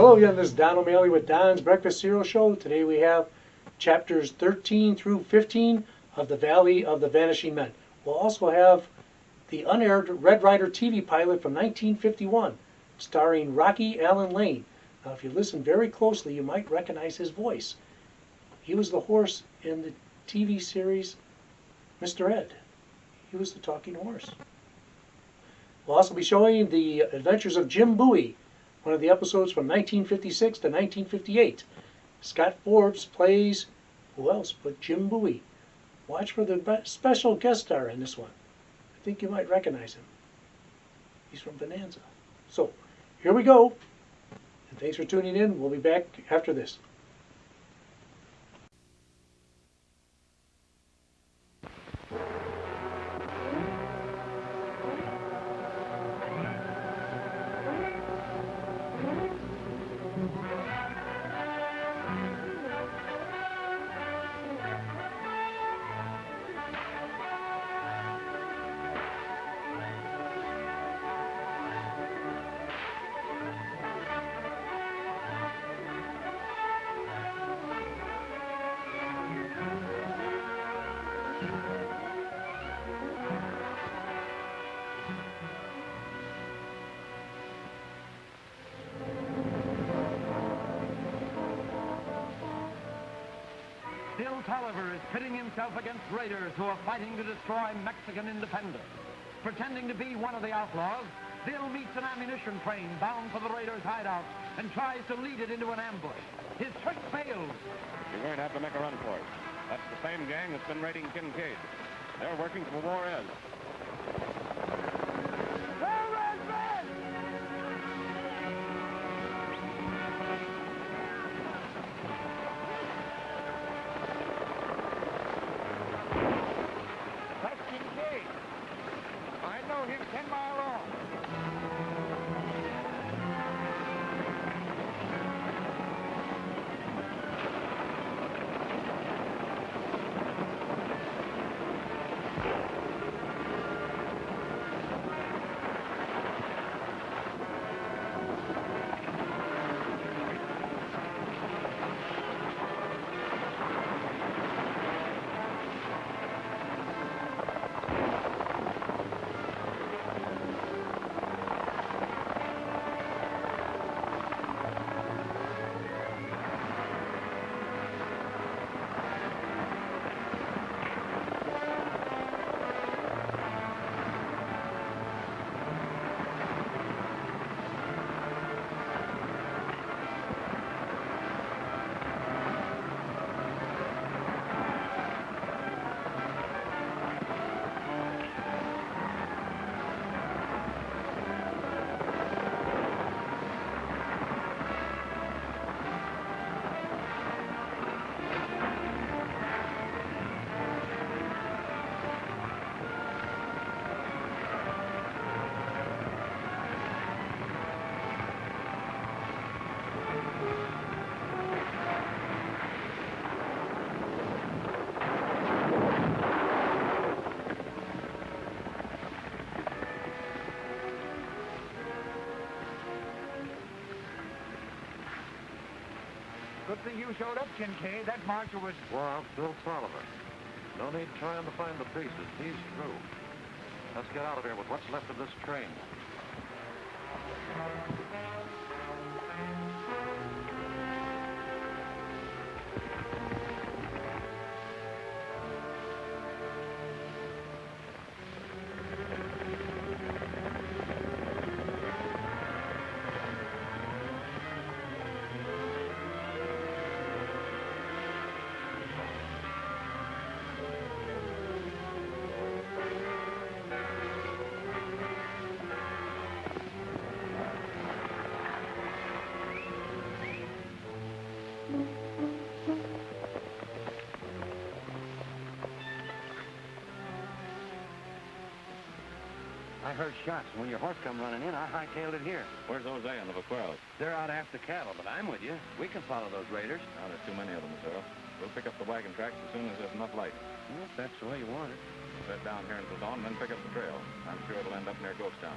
Hello again, this is Don O'Malley with Don's Breakfast Cereal Show. Today we have chapters 13 through 15 of The Valley of the Vanishing Men. We'll also have the unaired Red Ryder TV pilot from 1951, starring Rocky Allen Lane. Now if you listen very closely, you might recognize his voice. He was the horse in the TV series Mr. Ed. He was the talking horse. We'll also be showing the adventures of Jim Bowie, one of the episodes from 1956 to 1958. Scott Forbes plays, who else but Jim Bowie. Watch for the special guest star in this one. I think you might recognize him. He's from Bonanza. So, here we go. And thanks for tuning in. We'll be back after this. Still Tolliver is pitting himself against raiders who are fighting to destroy Mexican independence. Pretending to be one of the outlaws, Bill meets an ammunition train bound for the raiders' hideout and tries to lead it into an ambush. His trick fails. You're going to have to make a run for it. That's the same gang that's been raiding Kincaid. They're working for Juarez. I know him 10 miles off. Good thing you showed up, Kincaid. That marcher was... Well, Bill Tolliver. No need trying to find the pieces. He's through. Let's get out of here with what's left of this train. I heard shots. When your horse come running in, I hightailed it here. Where's Jose and the vaqueros? They're out after cattle, but I'm with you. We can follow those raiders. Now, there's too many of them, Cero. We'll pick up the wagon tracks as soon as there's enough light. Well, if that's the way you want it. We'll head down here until dawn, then pick up the trail. I'm sure it'll end up near Ghost Town.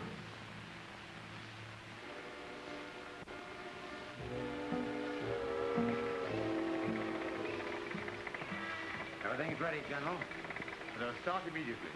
Everything's ready, General. They'll start immediately.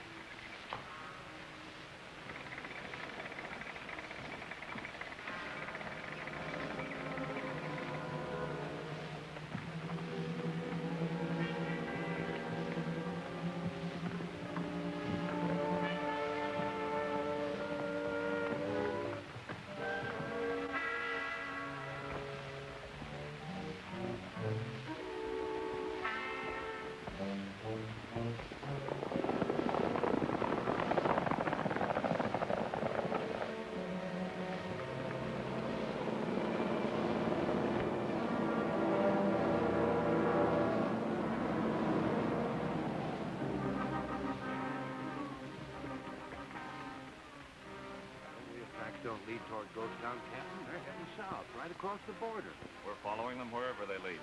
Don't lead toward Ghost Town, Captain. They're heading south, right across the border. We're following them wherever they lead.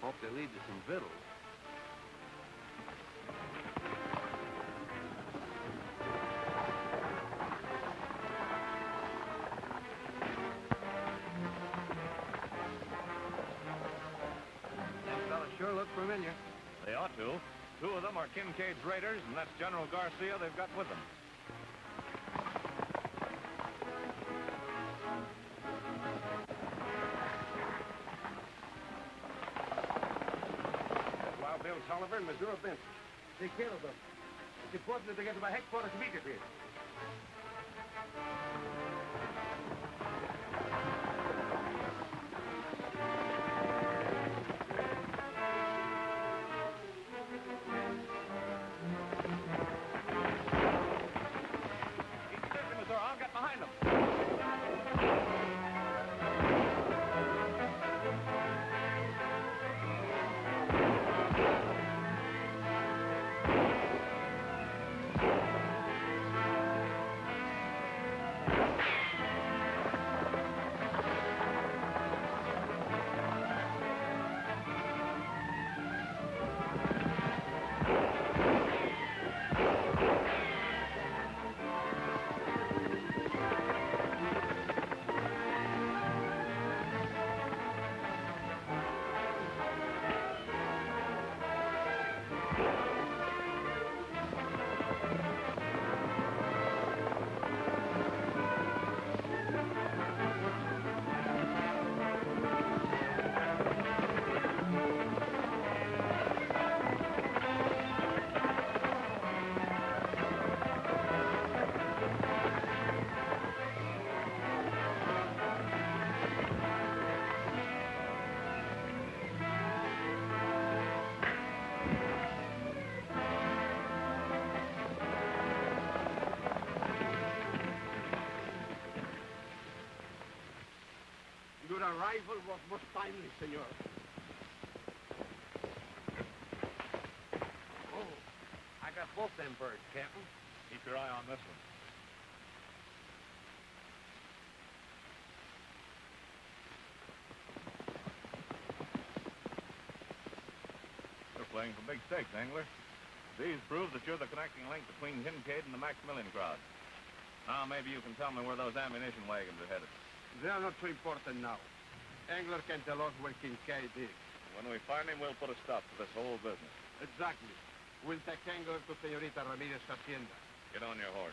Hope they lead to some victuals. Them fellas sure look familiar. They ought to. Two of them are Kincaid's raiders, and that's General Garcia they've got with them. Tolliver and Missouri Benson. Take care of them. It's important that they get to my headquarters immediately. Keep searching, Missouri. I'll get behind them. Your arrival was most timely, senor. Oh, I got both them birds, Captain. Keep your eye on this one. You're playing for big stakes, Engler. These prove that you're the connecting link between Kincaid and the Maximilian crowd. Now, maybe you can tell me where those ammunition wagons are headed. They are not so important now. Engler can tell us where Kincaid is. When we find him, we'll put a stop to this whole business. Exactly. We'll take Engler to Senorita Ramirez's hacienda. Get on your horse.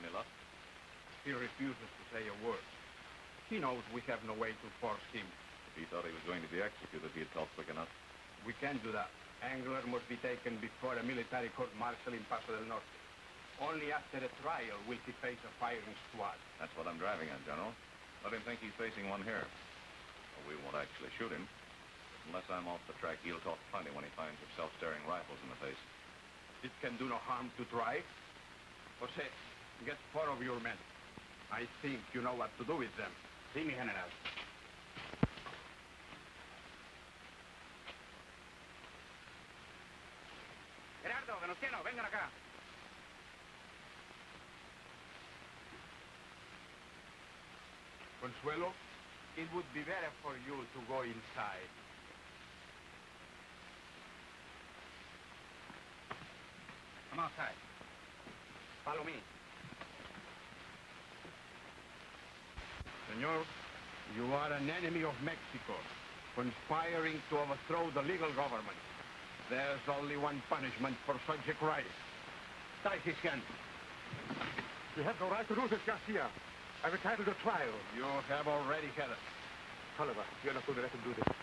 Any luck? He refuses to say a word. He knows we have no way to force him. If he thought he was going to be executed, he'd talk quick enough. We can't do that. Engler must be taken before a military court-martial in Paso del Norte. Only after a trial will he face a firing squad. That's what I'm driving at, General. Let him think he's facing one here. Well, we won't actually shoot him. Unless I'm off the track, he'll talk plenty when he finds himself staring rifles in the face. It can do no harm to try. Jose, get 4 of your men. I think you know what to do with them. Sí, mi general. Gerardo, Venustiano, vengan acá. Consuelo, it would be better for you to go inside. Come outside. Follow me. Senor, you are an enemy of Mexico, conspiring to overthrow the legal government. There's only one punishment for such a crime. Tie his hands. You have no right to do this, Garcia. I'm entitled to trial. You have already had it. Tolliver, you're not going to let him do this.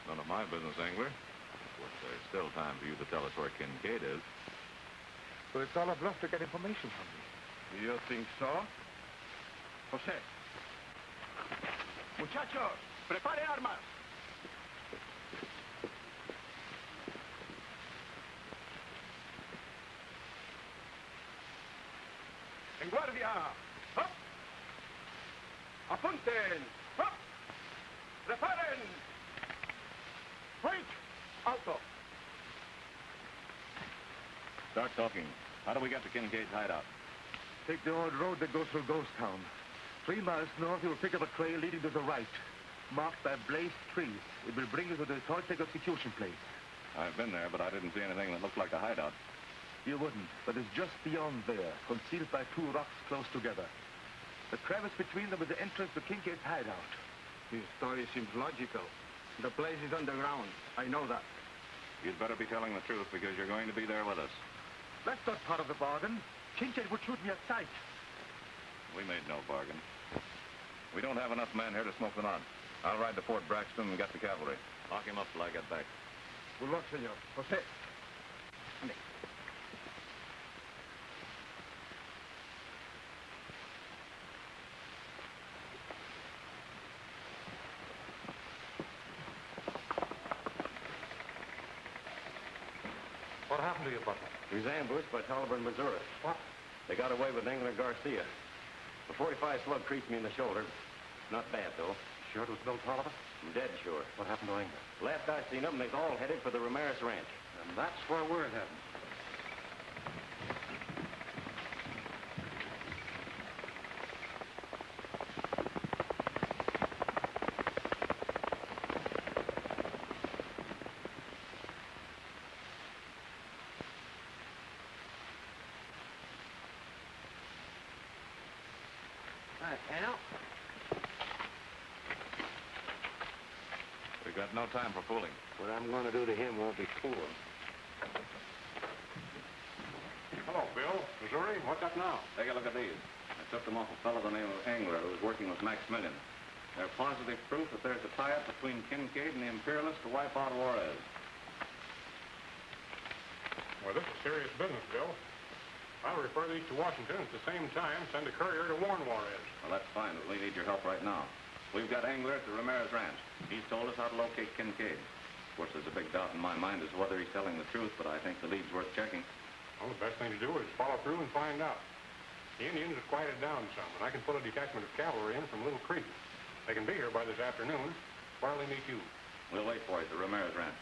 None of my business, Engler. Of course, there's still time for you to tell us where Kincaid is. So it's all a bluff to get information from me. You think so? Jose. Muchachos, prepare armas. En guardia. Up. Apunten. Up. Reparen. Break. Alto. Start talking. How do we get to Kincaid's hideout? Take the old road that goes through Ghost Town. 3 miles north, you will pick up a trail leading to the right, marked by blazed trees. It will bring you to the Toltec execution place. I've been there, but I didn't see anything that looked like a hideout. You wouldn't, but it's just beyond there, concealed by 2 rocks close together. The crevice between them is the entrance to Kincaid's hideout. His story seems logical. The place is underground. I know that. You'd better be telling the truth because you're going to be there with us. That's not part of the bargain. Kincaid would shoot me at sight. We made no bargain. We don't have enough men here to smoke them out. I'll ride to Fort Braxton and get the cavalry. Lock him up till I get back. Good luck, senor. Jose. Ande. What happened to you, Butler? He was ambushed by Tolliver in Missouri. What? They got away with Engler Garcia. The 45 slug creased me in the shoulder. Not bad, though. Sure it was Bill Tolliver? I'm dead sure. What happened to Engler? Last I seen them, they's all headed for the Ramirez Ranch. And that's where we're heading. Al? We've got no time for fooling. What I'm going to do to him won't be cool. Hello, Bill. Missouri, what's up now? Take a look at these. I took them off a fellow by the name of Engler who was working with Maximilian. They're positive proof that there's a tie-up between Kincaid and the Imperialists to wipe out Juarez. Well, this is serious business, Bill. I'll refer these to Washington at the same time, send a courier to warn Juarez. Well, that's fine, but we need your help right now. We've got Engler at the Ramirez Ranch. He's told us how to locate Kincaid. Of course, there's a big doubt in my mind as to whether he's telling the truth, but I think the lead's worth checking. Well, the best thing to do is follow through and find out. The Indians have quieted down some, and I can pull a detachment of cavalry in from Little Creek. They can be here by this afternoon. Where'll they meet you? We'll wait for you at the Ramirez Ranch.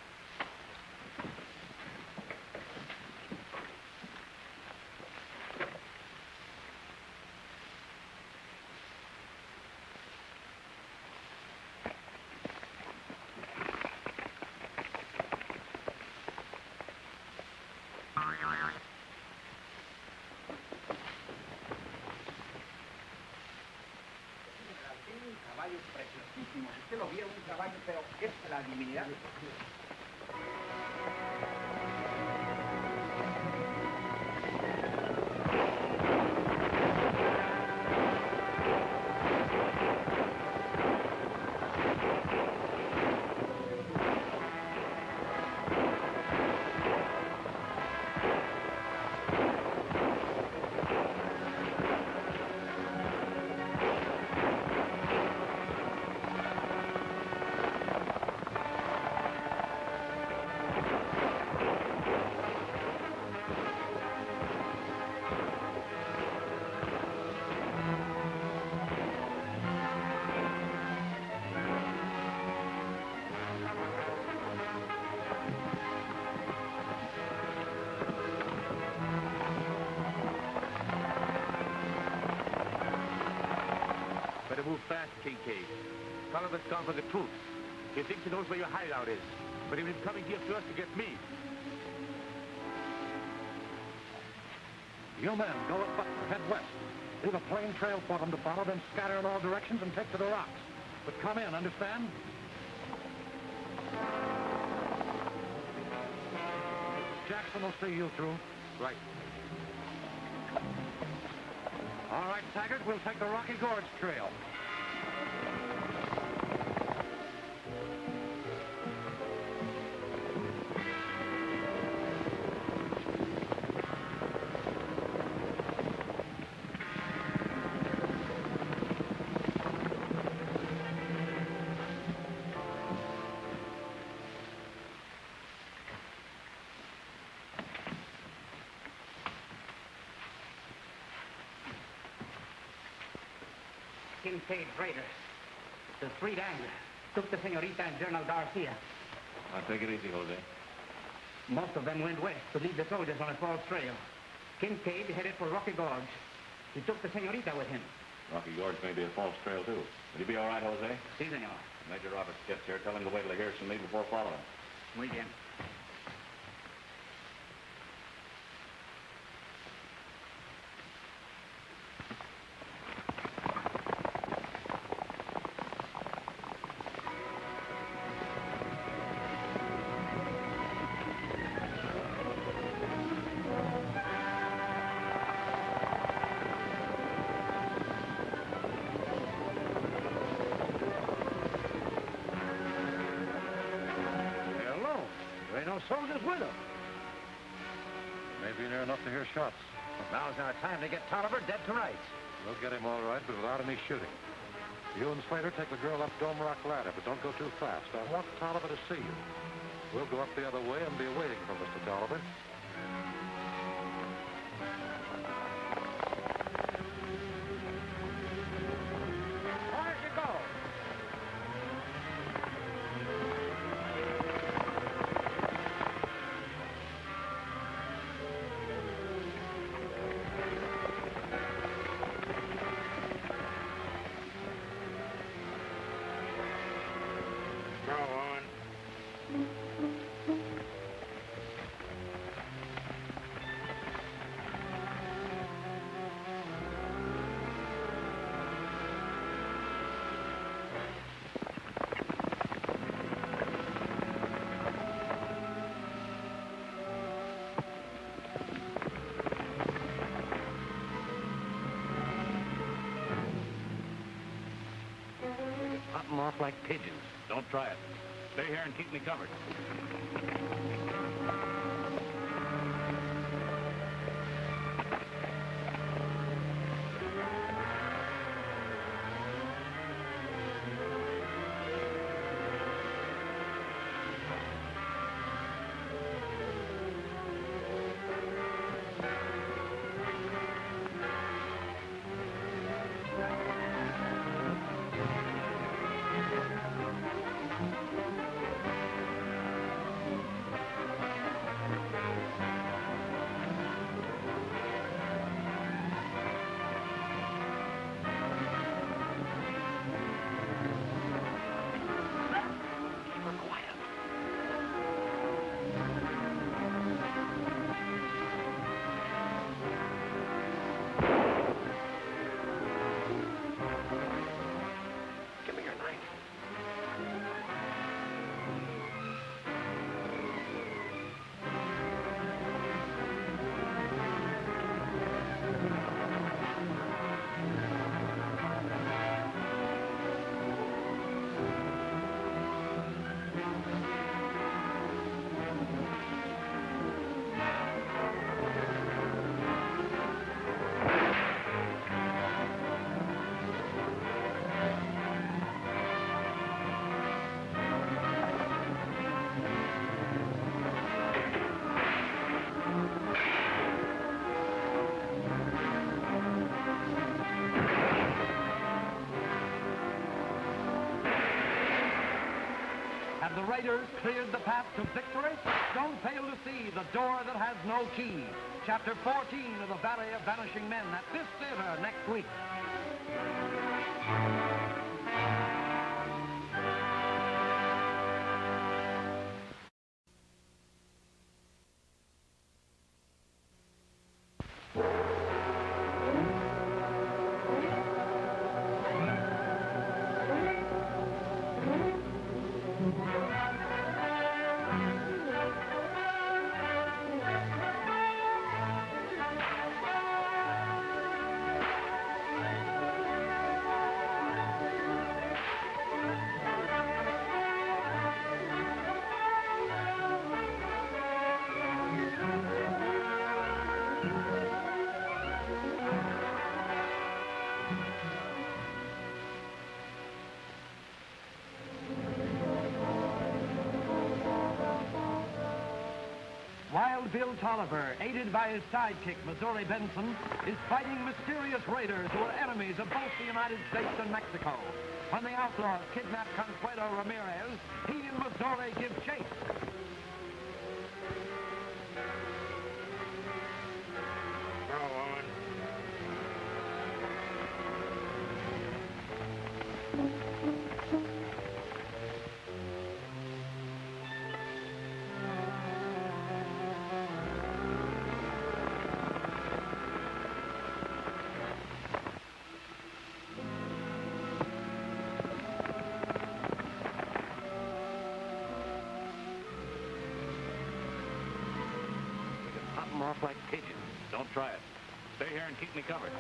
Caballos preciosísimos. Usted lo vio, un caballo, pero es la divinidad. Better move fast, Kincaid. Tolliver's gone for the truth. He thinks he knows where your hideout is, but he was coming here first to get me. You men, go with Butler, head west. Leave a plain trail for them to follow, then scatter in all directions and take to the rocks. But come in, understand? Jackson will see you through. Right. All right, Taggart, we'll take the Rocky Gorge trail. Kincaid raiders. The street angler took the senorita and General Garcia. Now, take it easy, Jose. Most of them went west to lead the soldiers on a false trail. Kincaid headed for Rocky Gorge. He took the senorita with him. Rocky Gorge may be a false trail, too. Will you be all right, Jose? Si, senor. Major Roberts gets here. Tell him to wait till he hears from me before following. Muy bien. Soldiers with them. Maybe near enough to hear shots. Now's our time to get Tolliver dead to rights. We'll get him all right, but without any shooting. You and Slater take the girl up Dome Rock ladder, but don't go too fast. I want Tolliver to see you. We'll go up the other way and be waiting for Mr. Tolliver. Where'd you go? Pop them off like pigeons. Don't try it. Stay here and keep me covered. Have the raiders cleared the path to victory? Don't fail to see The Door That Has No Key, Chapter 14 of The Valley of Vanishing Men at this theater next week. Wild Bill Tolliver, aided by his sidekick, Missouri Benson, is fighting mysterious raiders who are enemies of both the United States and Mexico. When the outlaws kidnap Consuelo Ramírez, he and Missouri give chase. Go on. Pop them off like pigeons. Don't try it. Stay here and keep me covered.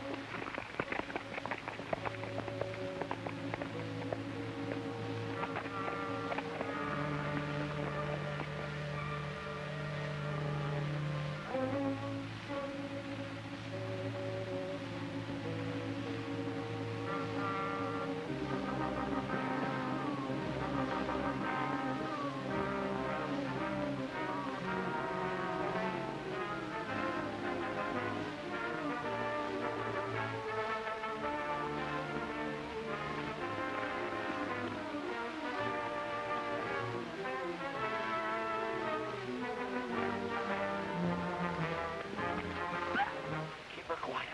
Keep her quiet.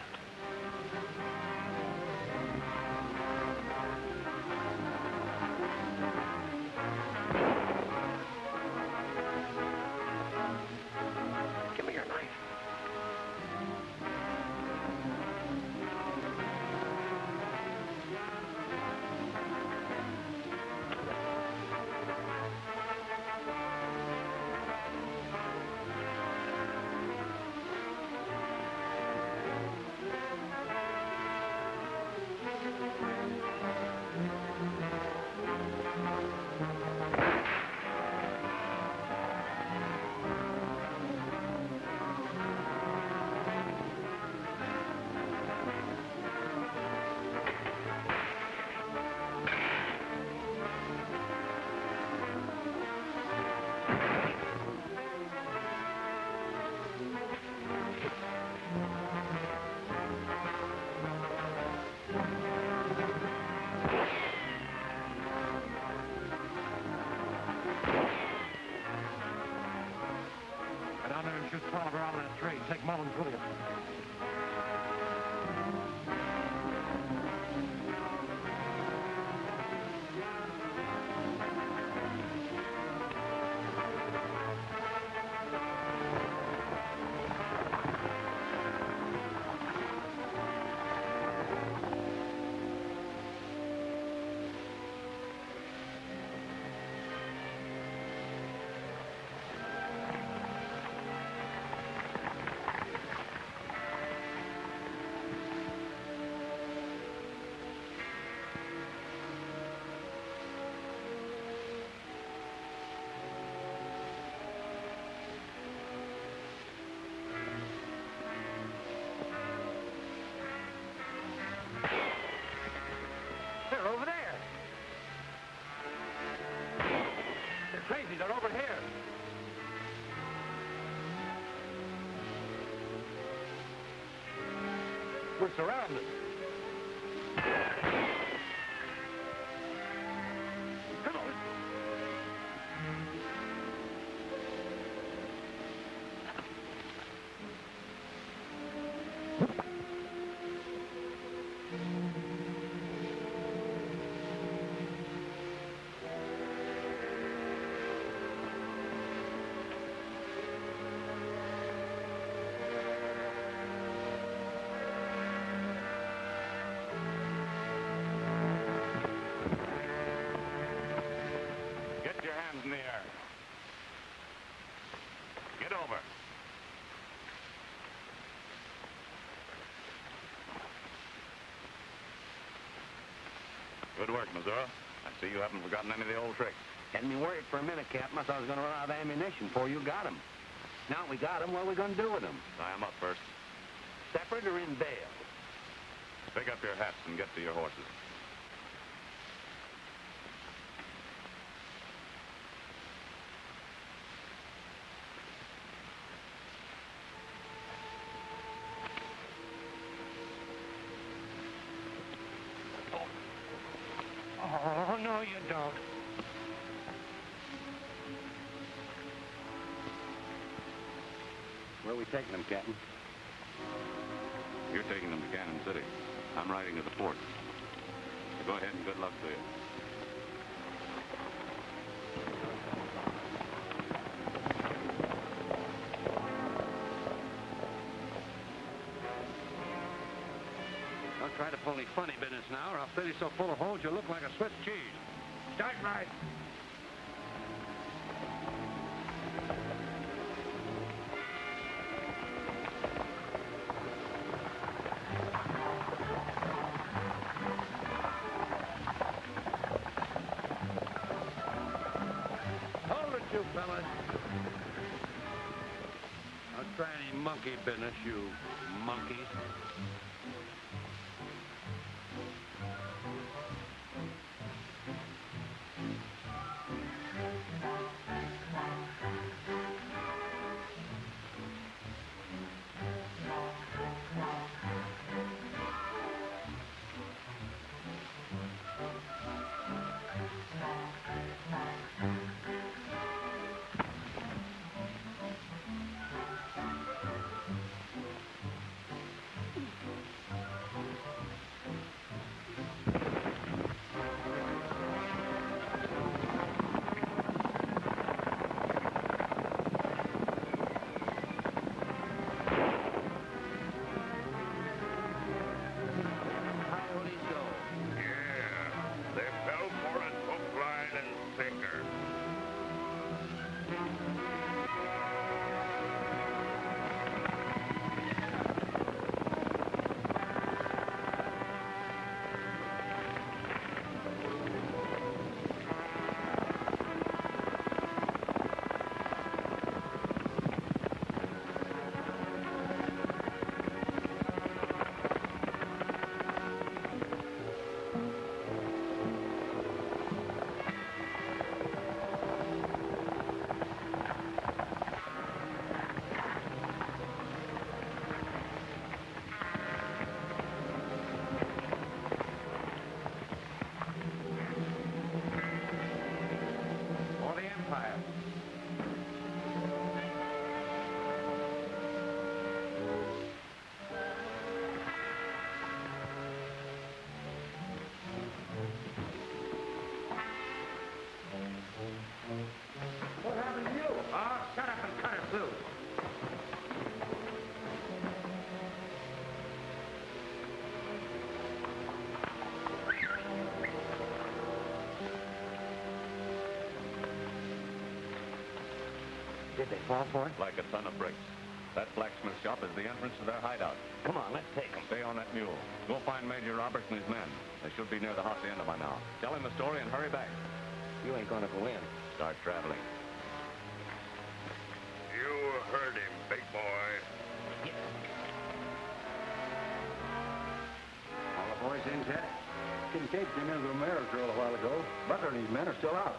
Give me your knife. Get down there and shoot Tolliver out of that tree. Take Mullins with you. They're over there. They're crazy. They're over here. We're surrounded. Come on. Good work, Missouri. I see you haven't forgotten any of the old tricks. Had me worried for a minute, Captain. I thought I was going to run out of ammunition before you got 'em. Now we got 'em, what are we going to do with 'em? Tie 'em up first. Separate or in bail? Pick up your hats and get to your horses. Oh, no, you don't. Where are we taking them, Captain? You're taking them to Cannon City. I'm riding to the port. So go ahead and good luck to you. Don't try to pull any funny business now, or I'll fill you so full of holes you'll look like a Swiss cheese. Start right. Hold it, you fellas. Don't try any monkey business, you monkeys. What happened to you? Oh, shut up and cut us loose. Did they fall for it? Like a ton of bricks. That blacksmith shop is the entrance to their hideout. Come on, let's take them. Stay on that mule. Go find Major Roberts and his men. They should be near the hacienda by now. Tell him the story and hurry back. You ain't gonna go in. Start traveling. You heard him, big boy. Yes. All the boys in, Ted? Kincaid came into the mayor's drill a while ago. Butler and his men are still out.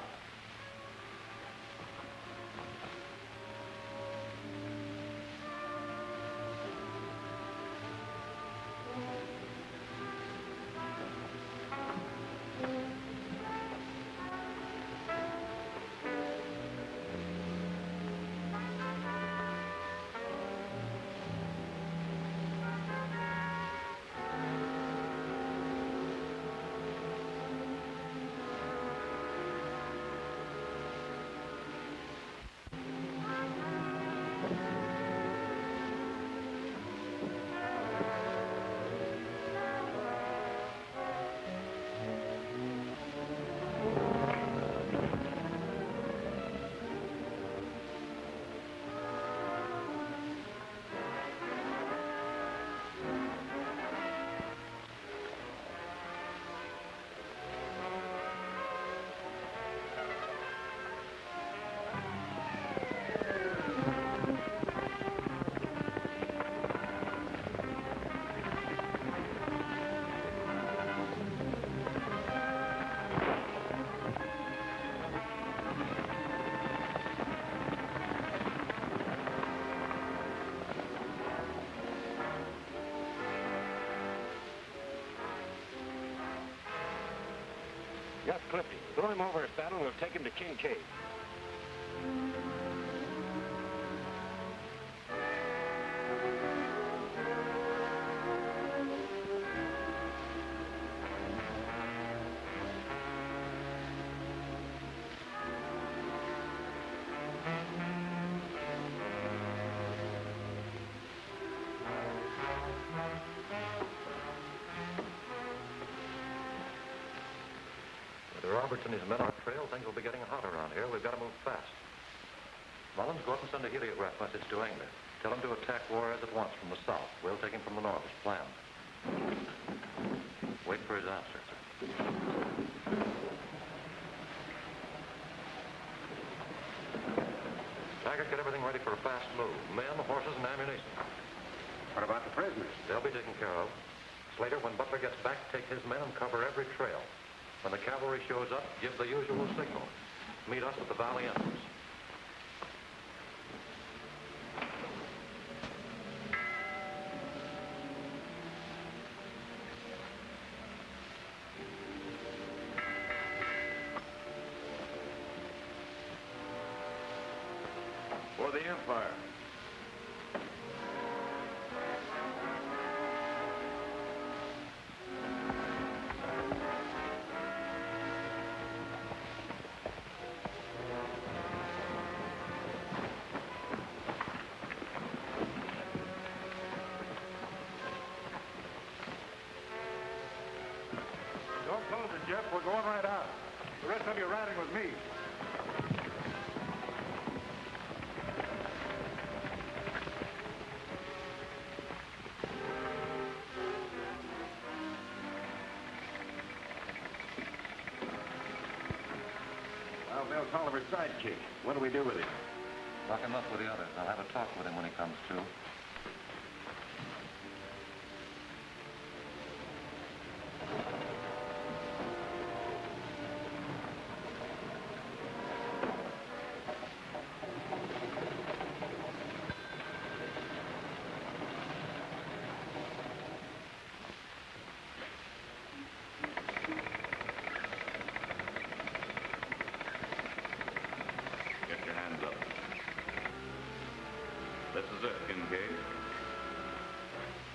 Just clipped him. Throw him over his saddle and we'll take him to Kincaid. Roberts and his men on trail, things will be getting hot around here. We've got to move fast. Mullins, go up and send a heliograph message to Engler. Tell him to attack Juarez at once from the south. We'll take him from the north as planned. Wait for his answer. Taggart, get everything ready for a fast move. Men, horses, and ammunition. What about the prisoners? They'll be taken care of. Slater, when Butler gets back, take his men and cover every trail. When the cavalry shows up, give the usual signal. Meet us at the valley entrance. For the Empire. Don't close it, Jeff. We're going right out. The rest of you are riding with me. Well, Bill Tolliver's sidekick. What do we do with him? Lock him up with the others. I'll have a talk with him when he comes to. Get your hands up. This is it, Kincaid.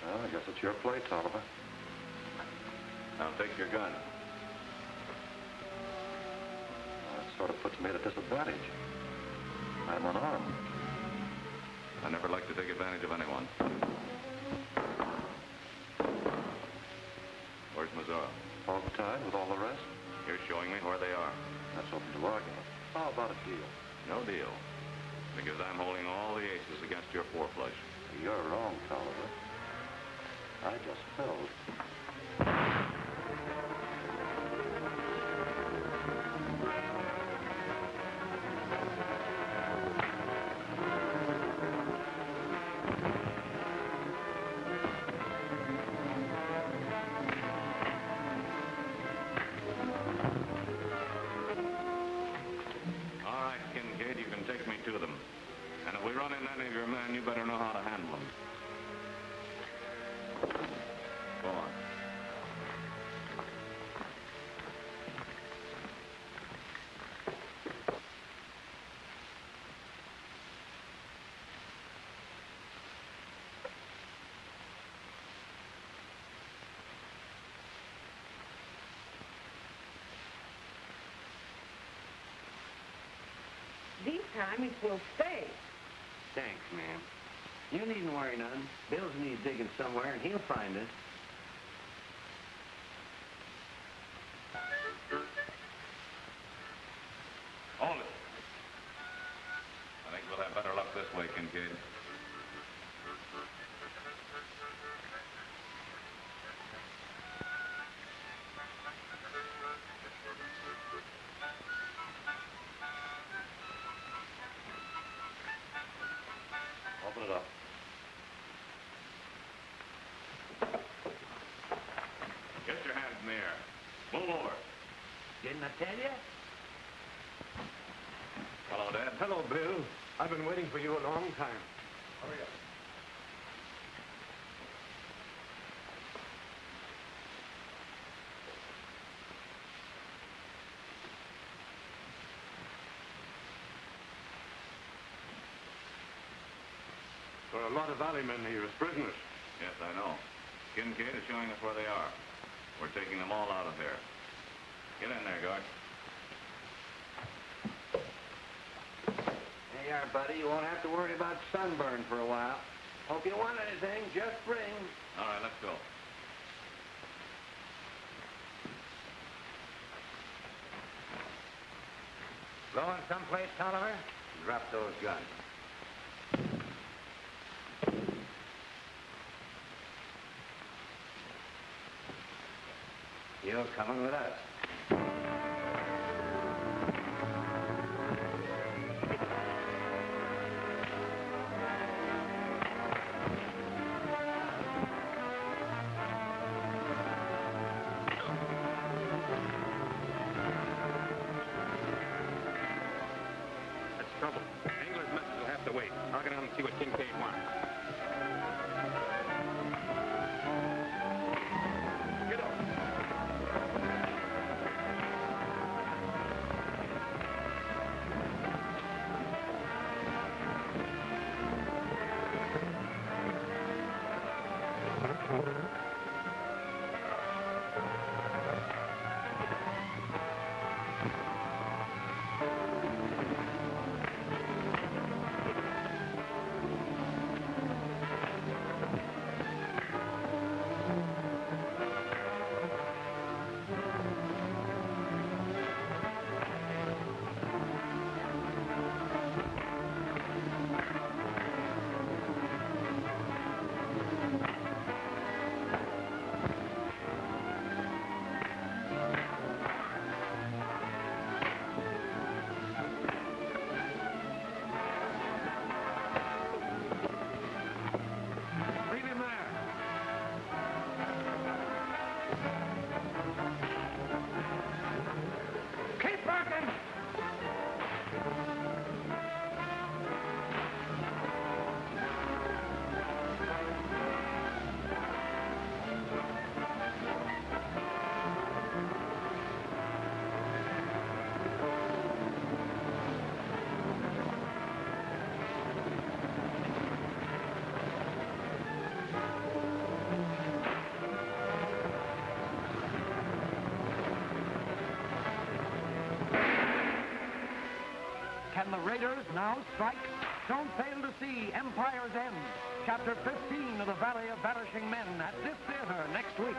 Well, I guess it's your play, Tolliver. Now take your gun. That sort of puts me at a disadvantage. I'm unarmed. I never like to take advantage of anyone. Where's Missouri? Hog-tied with all the rest? You're showing me where they are. That's open to argument. How about a deal? No deal. Because I'm holding all the aces against your four-flush. You're wrong, Tolliver. I just filled. All right, Kincaid, you can take me to them. And if we run into any of your men, you better know how to handle them. Go on. This time it will stay. Thanks, ma'am. You needn't worry none. Bill's needs digging somewhere, and he'll find us. Hold it. I think we'll have better luck this way, Kincaid. Open it up. Get your hands in the air. Move over. Didn't I tell you? Hello, Dad. Hello, Bill. I've been waiting for you a long time. Hurry up. a lot of valley men here as prisoners. Yes, I know. Kincaid is showing us where they are. We're taking them all out of here. Get in there, guard. There you are, buddy. You won't have to worry about sunburn for a while. Hope you want anything, just ring. All right, let's go. Going someplace, Tolliver? Drop those guns. You're coming with us. That's trouble. Engler's message will have to wait. I'll get on and see what Kincaid wants. Get up. Leave him there. Keep working. Can the Raiders now strike? Don't fail to see Empire's End, Chapter 15 of the Valley of Vanishing Men at this theater next week.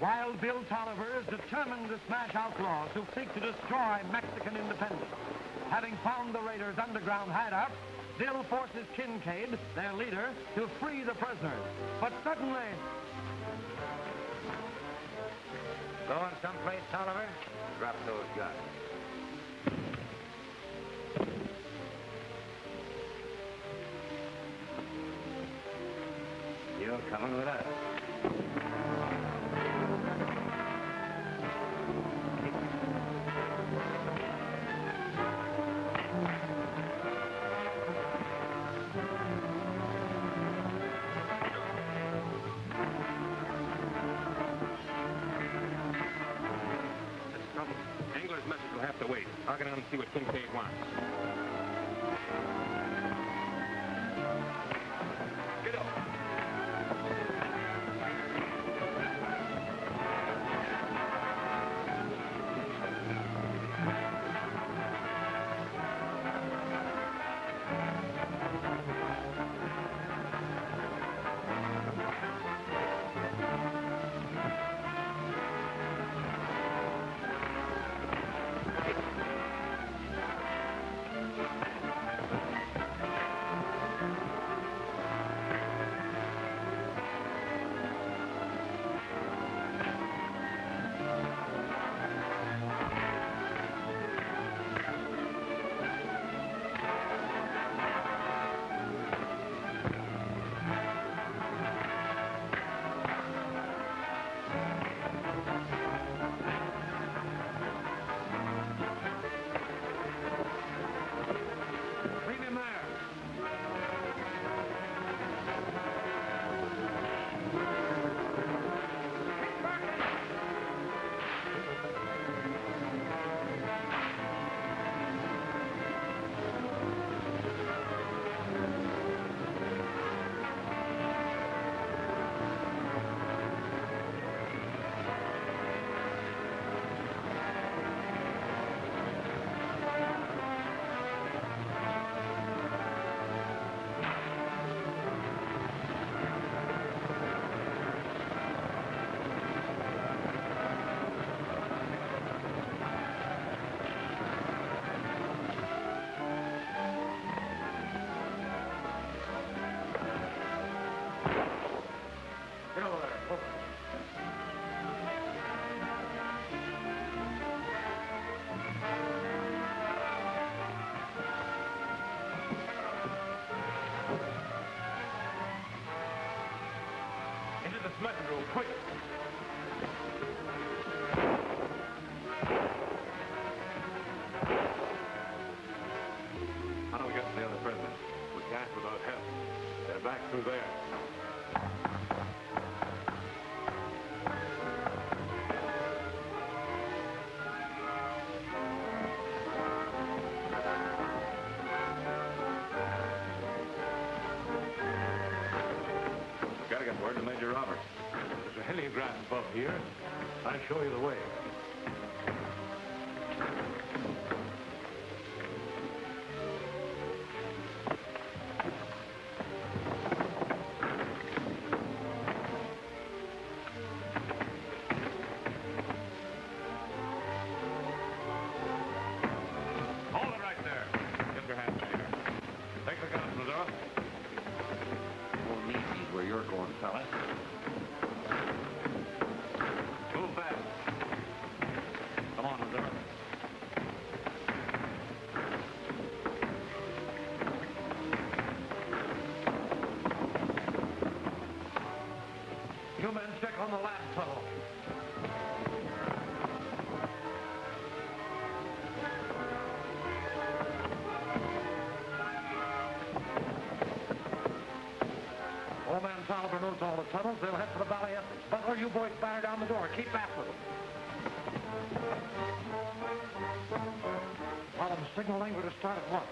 Wild Bill Tolliver is determined to smash outlaws who seek to destroy Mexican independence. Having found the Raiders' underground hideout, Bill forces Kincaid, their leader, to free the prisoners. But suddenly... Going someplace, Tolliver? Drop those guns. You're coming with us. Engler's message will have to wait. I'll get on and see what Kincaid wants. Get up. the smelting room, quick. How do we get to the other prisoners? We can't without help. They're back through there. Gotta get word to Major Roberts. There's a heliograph above here. I'll show you the way. Hold it right there. Get your hands here. Take the guns, Missouri. Won't need these where you're going, fella. Move fast. Come on, Missouri. You men check on the lab tunnel. Old man Tolliver knows all the tunnels. They'll head for the valley entrance. Butler, you boys batter down the door. Keep after them. Tell them signal Engler to start at once.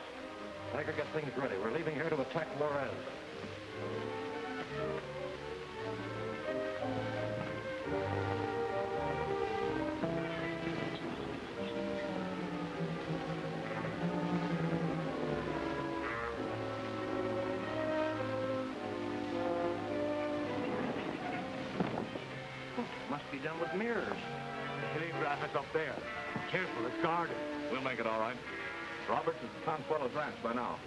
Tiger, get things ready. We're leaving here to attack Lorez. Must be done with mirrors. The heliograph is up there. Careful, it's guarded. We'll make it all right. Roberts is at Consuelo's ranch by now.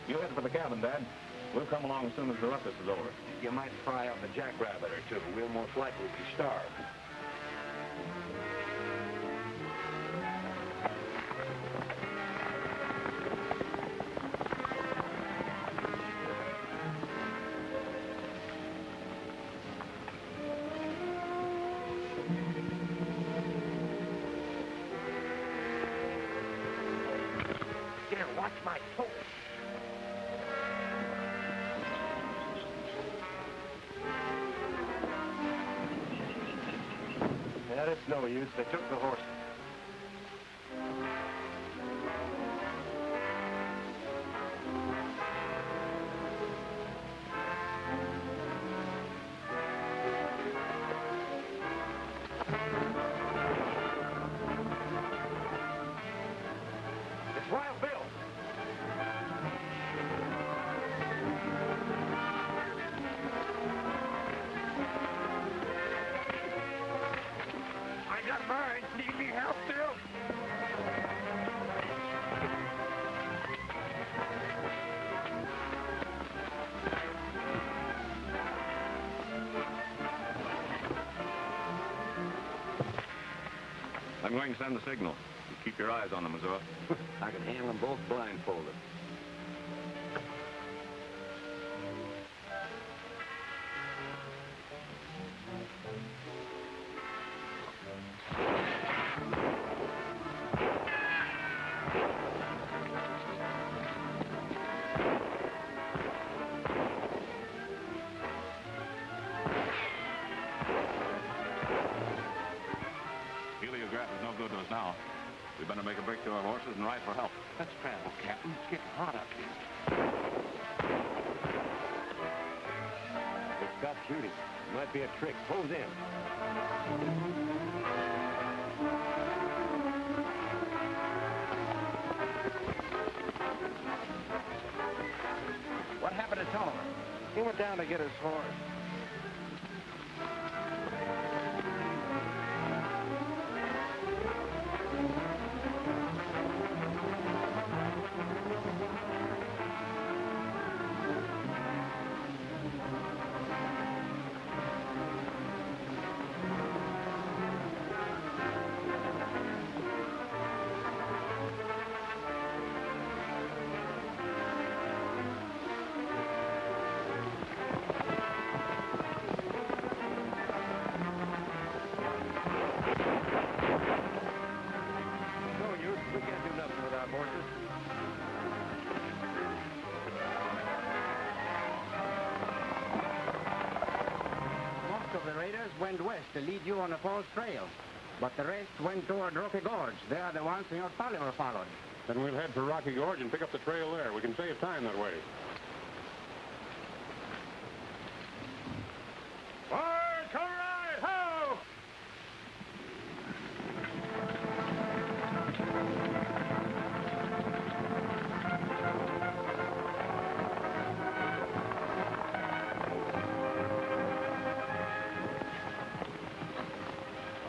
You head for the cabin, Dad. We'll come along as soon as the ruckus is over. You might fry up a jackrabbit or two. We'll most likely be starved. Here, watch my toe. Yeah, that's no use. They took the horse. It's Wild Bill. I got mine. Need me help, Bill? I'm going to send the signal. You keep your eyes on them, Missouri. I can handle them both blindfolded. Heliograph is no good to us now. We better make a break to our horses and ride for help. Let's travel, Captain. It's getting hot up here. It's got shooting. Might be a trick. Close in. What happened to Tolliver? He went down to get his horse. went west to lead you on the false trail. But the rest went toward Rocky Gorge. They are the ones Senor Tolliver followed. Then we'll head for Rocky Gorge and pick up the trail there. We can save time that way. Forward, comrade, ho!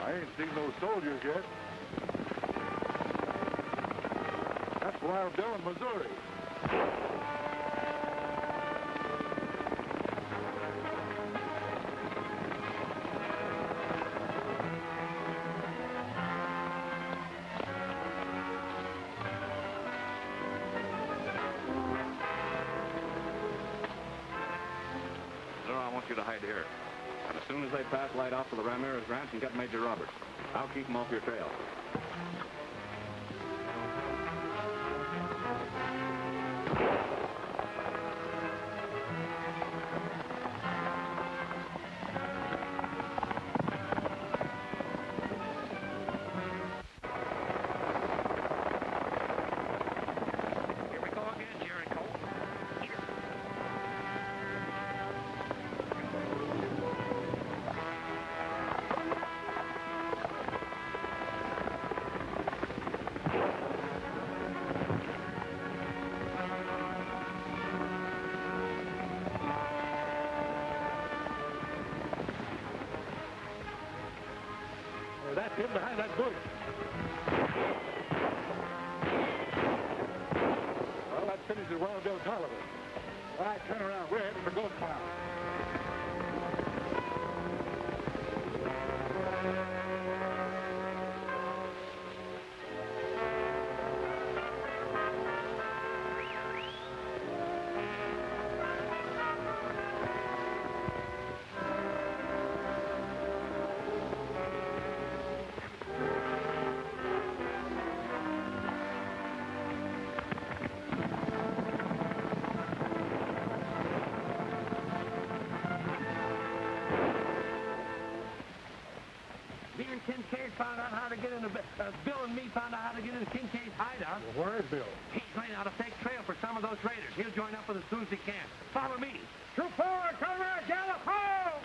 I ain't seen those soldiers yet. That's Wild Bill in Missouri. Sir, I want you to hide here. And as soon as they pass, light off to the Ramirez Ranch and get Major Roberts. I'll keep them off your trail. Here we go again, Jericho. That's him behind that bush. Well, that finishes Wild Bill Tolliver. All right, turn around. We're heading for Ghost Town. Me and Kincaid found out how to get into... Bill and me found out how to get into Kincaid's hideout. Well, where is Bill? He's laying out a fake trail for some of those raiders. He'll join up with us as soon as he can. Follow me. Troop forward, comrade! Gallop home!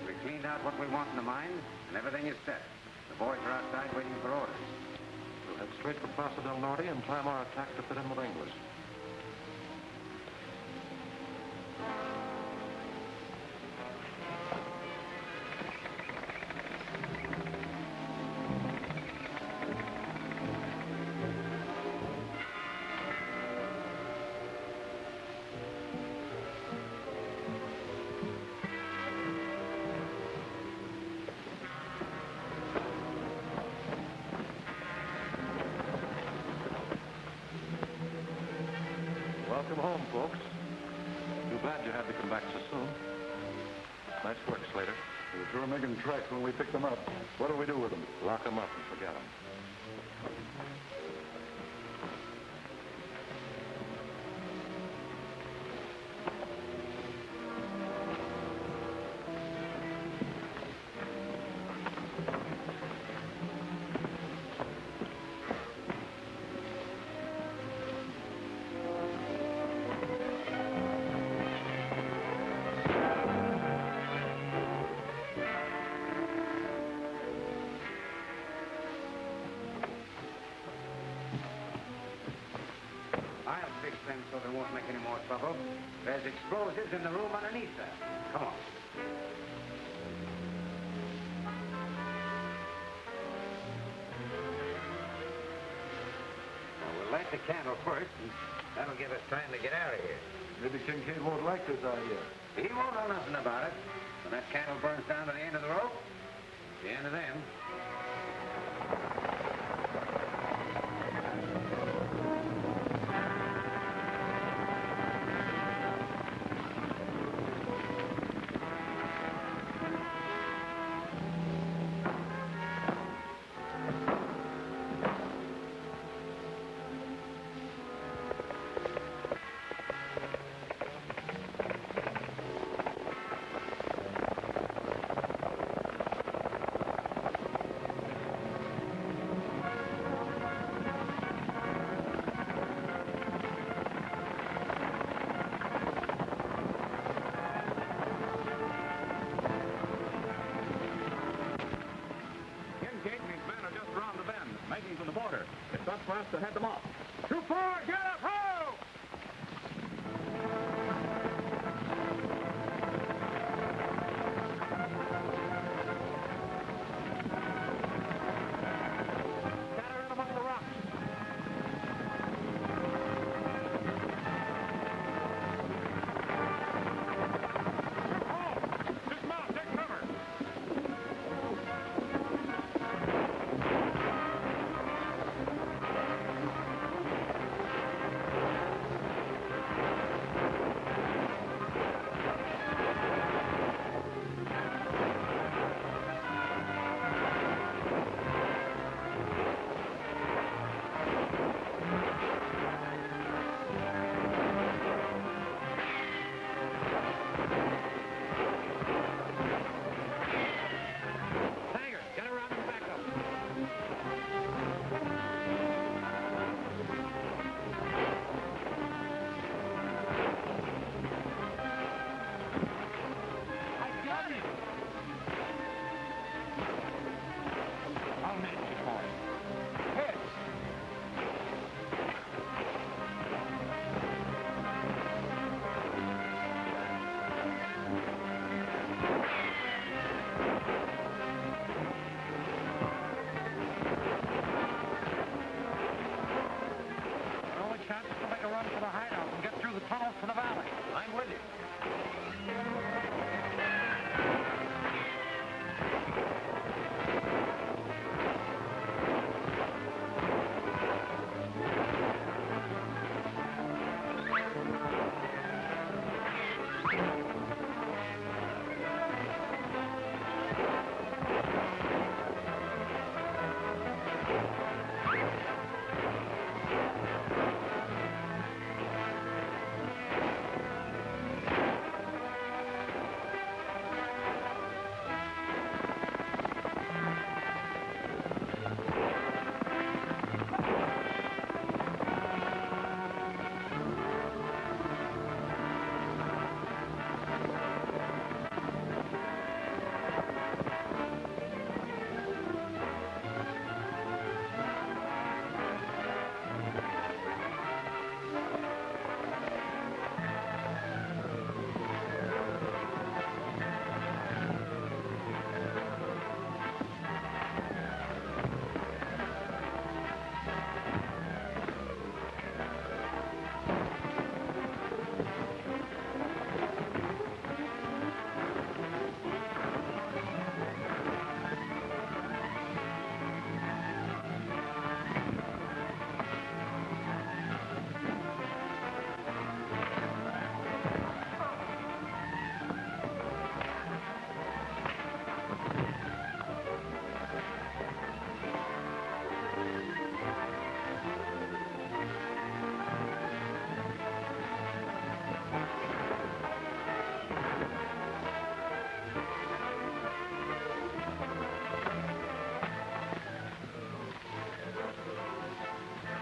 We cleaned out what we want in the mine, and everything is set. The boys are outside waiting for orders. We'll head straight for Plaza del Norte and time our attack to fit in with English. Welcome home, folks. Too bad you had to come back so soon. Nice work, Slater. We were sure making tracks when we picked them up. What do we do with them? Lock them up and forget them. I'll fix them so they won't make any more trouble. There's explosives in the room underneath there. Come on. Well, we'll light the candle first, and that'll give us time to get out of here. Maybe Kincaid won't like this idea. He won't know nothing about it. When that candle burns down to the end of the rope, it's the end of them. Stop fast to head them off. Too far! Get up! Ho! Scatter in among the rocks. Dismount! Take cover! Sanger, get around and back up. I got him! I'll manage it for you. Heads! Our only chance is to make a run for the hideout and get through the tunnels to the valley. I'm with you.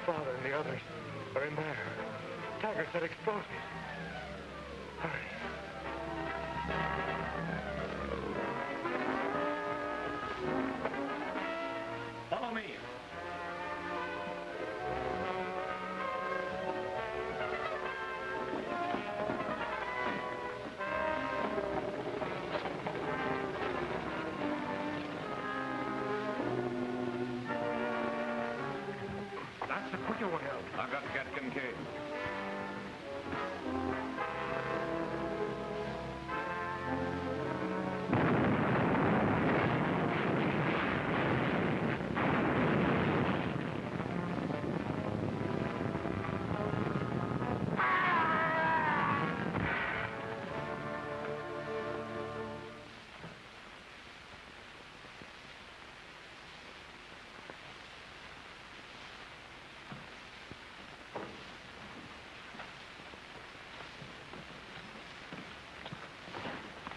Father and the others are in there. Taggart said explosives. Hurry. Follow me. That's the quicker way out. I've got to get Kincaid.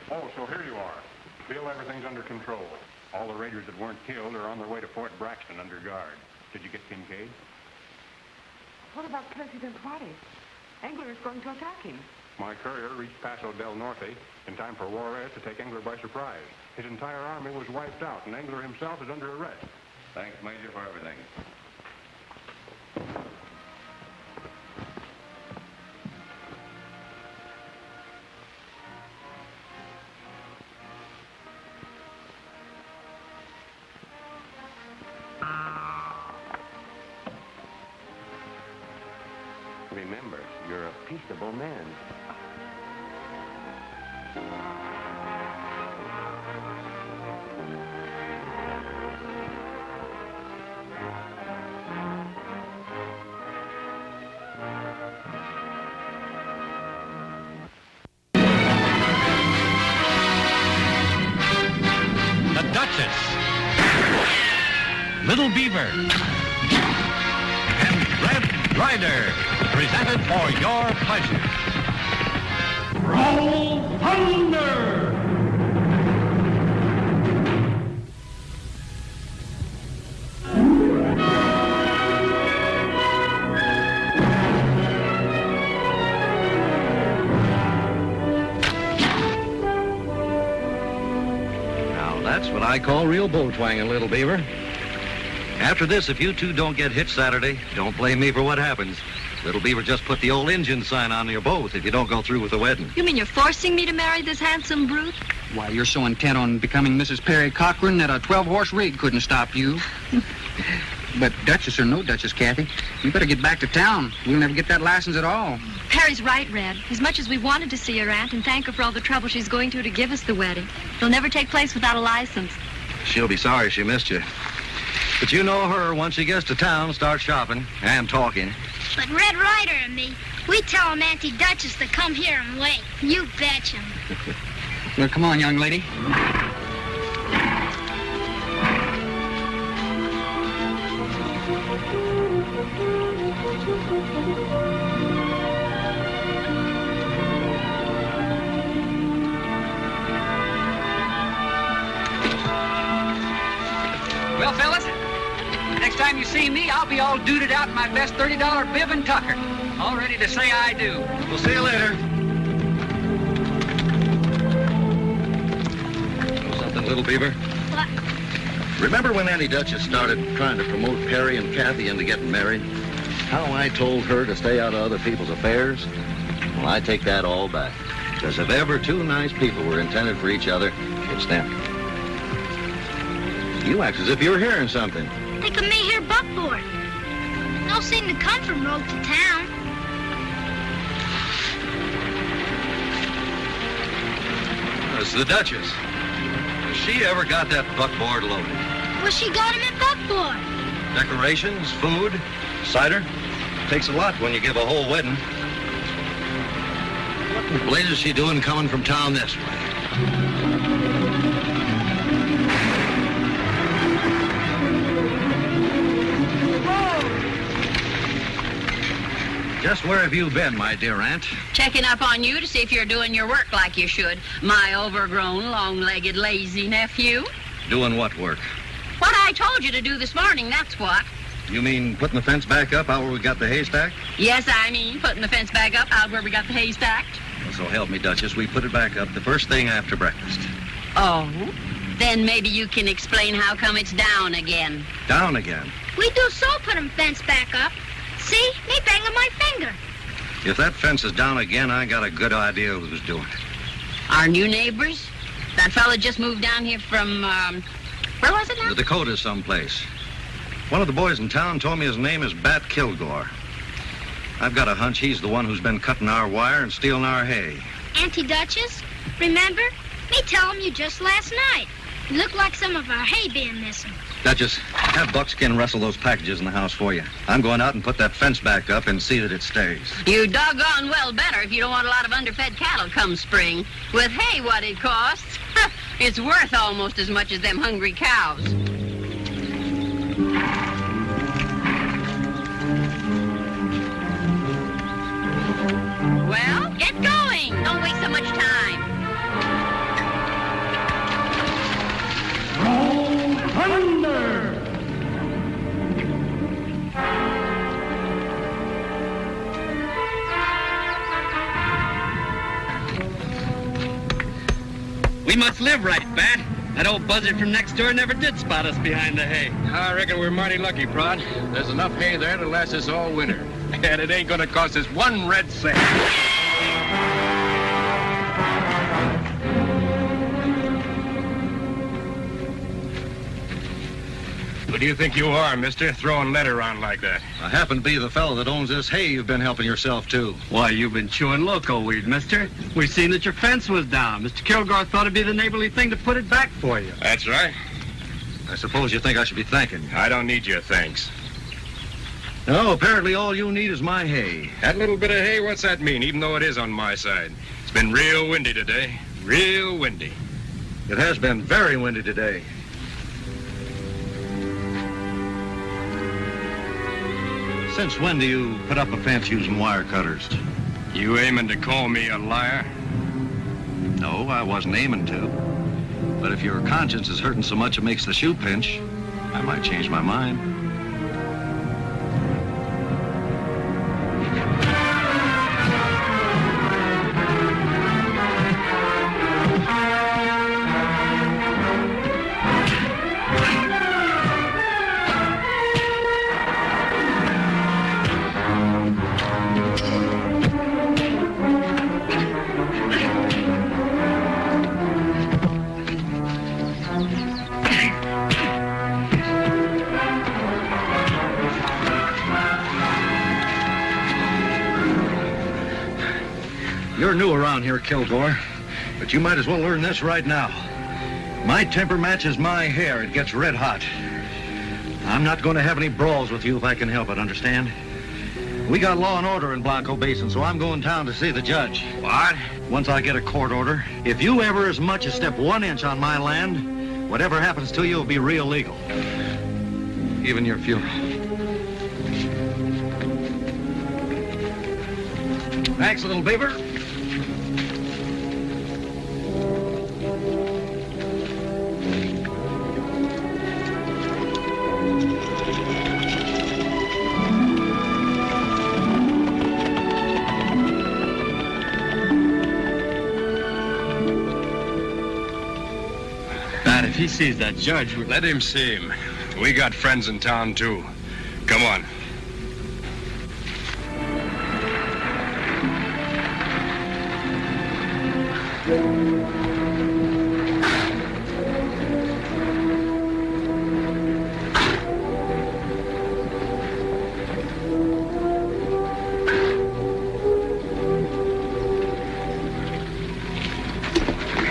Oh, so here you are. Bill, everything's under control. All the raiders that weren't killed are on their way to Fort Braxton under guard. Did you get Kincaid? What about President Juarez? Engler is going to attack him. My courier reached Paso del Norte in time for Juarez to take Engler by surprise. His entire army was wiped out, and Engler himself is under arrest. Thanks, Major, for everything. Remember, you're a peaceable man. The Duchess, Little Beaver, and Red Rider, presented for your pleasure. Roll Thunder! That's what I call real bull twanging, Little Beaver. After this, if you two don't get hitched Saturday, don't blame me for what happens. Little Beaver just put the old engine sign on you both if you don't go through with the wedding. You mean you're forcing me to marry this handsome brute? Why, you're so intent on becoming Mrs. Perry Cochran that a 12-horse rig couldn't stop you. But Duchess or no Duchess, Kathy, you better get back to town. We'll never get that license at all. Perry's right, Red. As much as we wanted to see her aunt and thank her for all the trouble she's going to give us the wedding, it'll never take place without a license. She'll be sorry she missed you. But you know her, once she gets to town, start shopping and talking. But Red Ryder and me, we tell him Auntie Duchess to come here and wait. You betcha. Well, come on, young lady. Well, fellas, next time you see me, I'll be all duded out in my best $30 bib and tucker. All ready to say I do. We'll see you later. Know something, Little Beaver? What? Remember when Auntie Duchess started trying to promote Perry and Kathy into getting married? How I told her to stay out of other people's affairs? Well, I take that all back. Because if ever two nice people were intended for each other, it's them. You act as if you were hearing something. Think of me here buckboard. No seem to come from road to town. It's the Duchess. Has she ever got that buckboard loaded? Well, she got him in buckboard. Decorations, food, cider. Takes a lot when you give a whole wedding. What in the blazes is she doing coming from town this way? Just where have you been, my dear aunt? Checking up on you to see if you're doing your work like you should. My overgrown, long-legged, lazy nephew. Doing what work? What I told you to do this morning, that's what. You mean putting the fence back up out where we got the haystack? Yes, I mean putting the fence back up out where we got the hay stacked. Well, so help me, Duchess. We put it back up the first thing after breakfast. Oh? Then maybe you can explain how come it's down again. Down again? We do so put him fence back up. See? Me banging my finger. If that fence is down again, I got a good idea who's doing it. Our new neighbors? That fella just moved down here from, where was it now? The Dakotas someplace. One of the boys in town told me his name is Bat Kilgore. I've got a hunch he's the one who's been cutting our wire and stealing our hay. Auntie Duchess, remember? Me tell him you just last night. It looked like some of our hay being missing. Duchess, have Buckskin wrestle those packages in the house for you. I'm going out and put that fence back up and see that it stays. You doggone well better if you don't want a lot of underfed cattle come spring. With hay what it costs, it's worth almost as much as them hungry cows. Well, get going. Don't waste so much time. Roll Thunder! We must live right, Bat. That old buzzard from next door never did spot us behind the hay. I reckon we're mighty lucky, Prod. There's enough hay there to last us all winter. And it ain't gonna cost us 1 red cent. Who do you think you are, mister, throwing lead around like that? I happen to be the fellow that owns this hay you've been helping yourself to. Why, you've been chewing loco weed, mister. We seen that your fence was down. Mr. Kilgore thought it'd be the neighborly thing to put it back for you. That's right. I suppose you think I should be thanking you. I don't need your thanks. No, apparently all you need is my hay. That little bit of hay, what's that mean, even though it is on my side? It's been real windy today. Real windy. It has been very windy today. Since when do you put up a fence using wire cutters? You aiming to call me a liar? No, I wasn't aiming to. But if your conscience is hurting so much it makes the shoe pinch, I might change my mind. You're new around here, Kilgore, but you might as well learn this right now. My temper matches my hair. It gets red hot. I'm not going to have any brawls with you if I can help it, understand? We got law and order in Blanco Basin, so I'm going down to see the judge. What? Once I get a court order, if you ever as much as step 1 inch on my land, whatever happens to you will be real legal. Even your funeral. Thanks, little beaver. If he sees that judge... Let him see him. We got friends in town, too. Come on.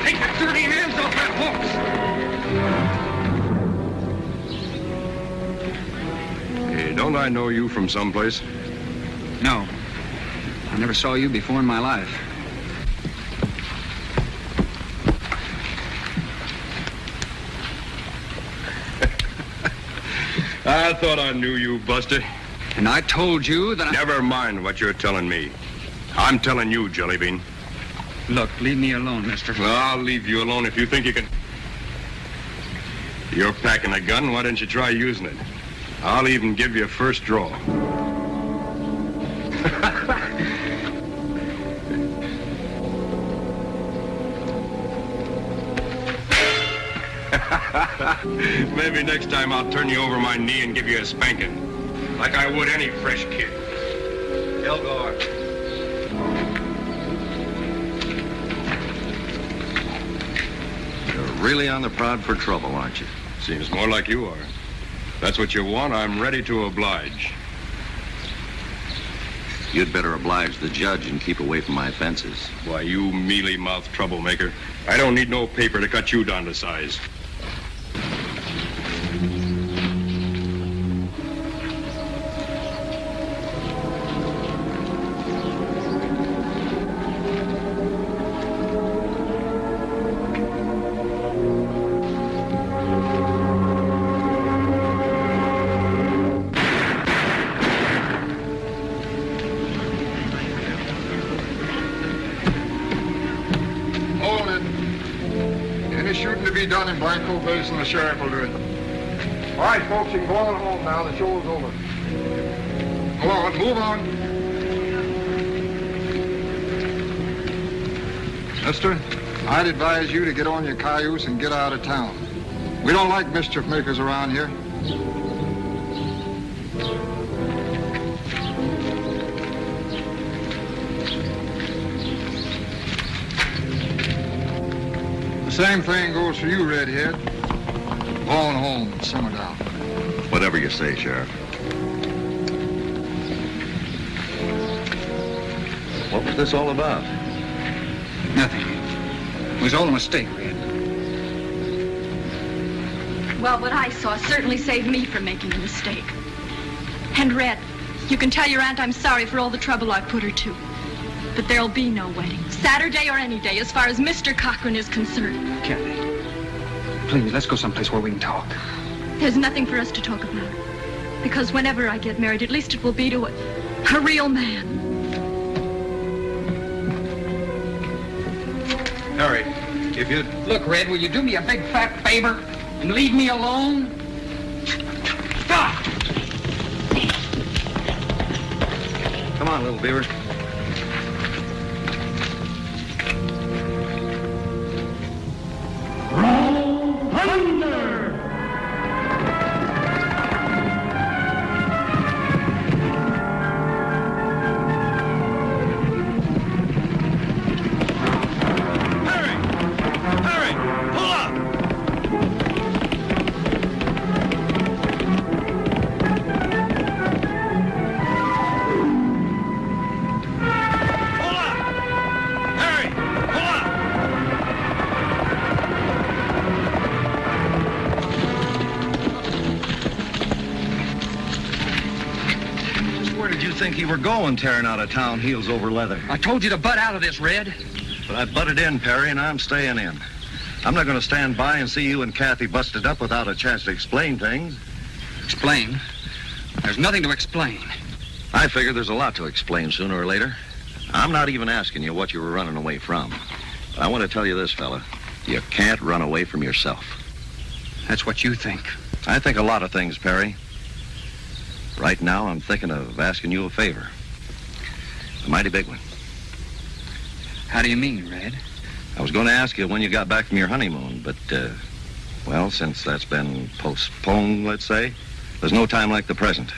Take the dirty hands off that horse! Don't I know you from someplace? No. I never saw you before in my life. I thought I knew you, Buster. And I told you that Never mind what you're telling me. I'm telling you, Jellybean. Look, leave me alone, mister. Well, I'll leave you alone if you think you can. You're packing a gun. Why don't you try using it? I'll even give you a first draw. Maybe next time I'll turn you over my knee and give you a spanking. Like I would any fresh kid. Kilgore. You're really on the prod for trouble, aren't you? Seems more like you are. That's what you want, I'm ready to oblige. You'd better oblige the judge and keep away from my fences. Why, you mealy-mouthed troublemaker. I don't need no paper to cut you down to size. Done in Blanco Basin, the sheriff will do it. All right, folks, you can go on home now. The show's over. Go on, move on. Mister, I'd advise you to get on your cayuse and get out of town. We don't like mischief makers around here. Same thing goes for you, redhead. Go on home and simmer down. Whatever you say, Sheriff. What was this all about? Nothing. It was all a mistake, Red. Well, what I saw certainly saved me from making a mistake. And Red, you can tell your aunt I'm sorry for all the trouble I put her to. But there'll be no wedding, Saturday or any day, as far as Mr. Cochran is concerned. Kathy, please, let's go someplace where we can talk. There's nothing for us to talk about. Because whenever I get married, at least it will be to a real man. Harry, if you'd... Look, Red, will you do me a big fat favor and leave me alone? Stop! Come on, little beaver. You were going tearing out of town heels over leather. I told you to butt out of this, Red. But I butted in, Perry, and I'm staying in. I'm not going to stand by and see you and Kathy busted up without a chance to explain things. Explain? There's nothing to explain. I figure there's a lot to explain sooner or later. I'm not even asking you what you were running away from. But I want to tell you this, fella. You can't run away from yourself. That's what you think. I think a lot of things, Perry. Right now, I'm thinking of asking you a favor. A mighty big one. How do you mean, Red? I was going to ask you when you got back from your honeymoon, but, well, since that's been postponed, let's say, there's no time like the present.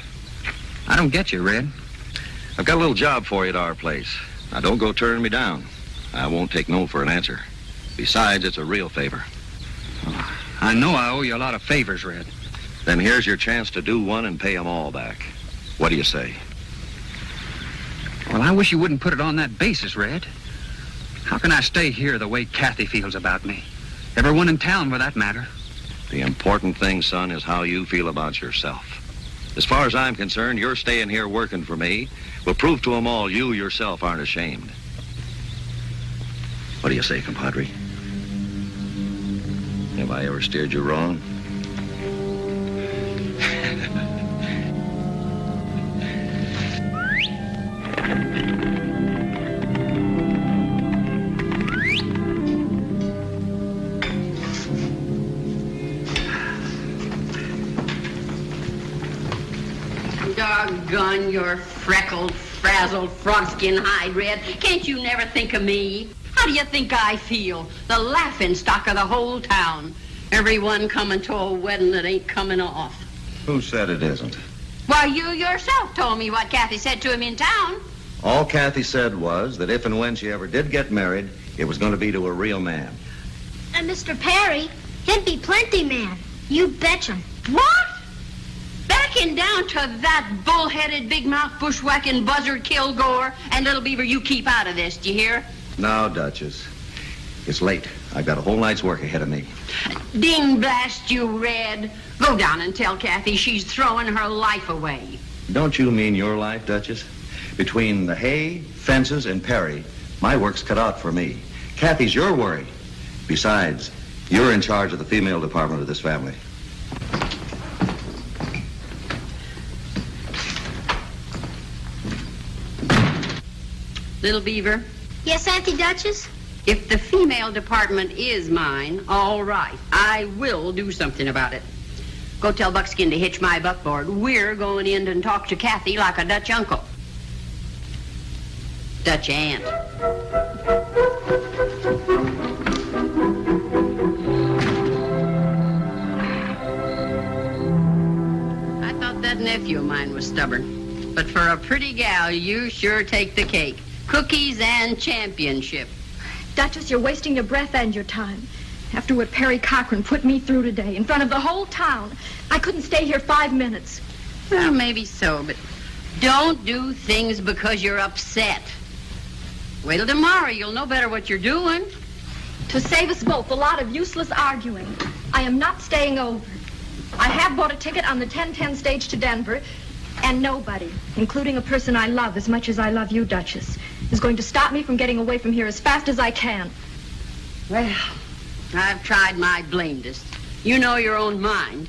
I don't get you, Red. I've got a little job for you at our place. Now, don't go turning me down. I won't take no for an answer. Besides, it's a real favor. Oh, I know I owe you a lot of favors, Red. Then here's your chance to do one and pay them all back. What do you say? Well, I wish you wouldn't put it on that basis, Red. How can I stay here the way Kathy feels about me? Everyone in town, for that matter. The important thing, son, is how you feel about yourself. As far as I'm concerned, your staying here working for me will prove to them all you yourself aren't ashamed. What do you say, compadre? Have I ever steered you wrong? Doggone your freckled, frazzled, frog-skin hide, Red. Can't you never think of me? How do you think I feel? The laughing stock of the whole town. Everyone coming to a wedding that ain't coming off. Who said it isn't? Why, you yourself told me what Kathy said to him in town. All Kathy said was that if and when she ever did get married, it was going to be to a real man. And Mr. Perry, he'd be plenty man. You betcha. What? Backing down to that bull-headed, big-mouth, bushwhacking buzzard Kilgore? And, little beaver, you keep out of this, do you hear? Now, Duchess, it's late. I've got a whole night's work ahead of me. Ding blast you, Red. Go down and tell Kathy she's throwing her life away. Don't you mean your life, Duchess? Between the hay, fences, and Perry, my work's cut out for me. Kathy's your worry. Besides, you're in charge of the female department of this family. Little beaver? Yes, Auntie Duchess? If the female department is mine, all right. I will do something about it. Go tell Buckskin to hitch my buckboard. We're going in and talk to Kathy like a Dutch uncle. Dutch aunt. I thought that nephew of mine was stubborn. But for a pretty gal, you sure take the cake. Cookies and championship. Duchess, you're wasting your breath and your time. After what Perry Cochran put me through today, in front of the whole town, I couldn't stay here 5 minutes. Well, maybe so, but don't do things because you're upset. Wait till tomorrow. You'll know better what you're doing. To save us both a lot of useless arguing, I am not staying over. I have bought a ticket on the 10:10 stage to Denver, and nobody, including a person I love as much as I love you, Duchess, is going to stop me from getting away from here as fast as I can. Well, I've tried my blamedest. You know your own mind.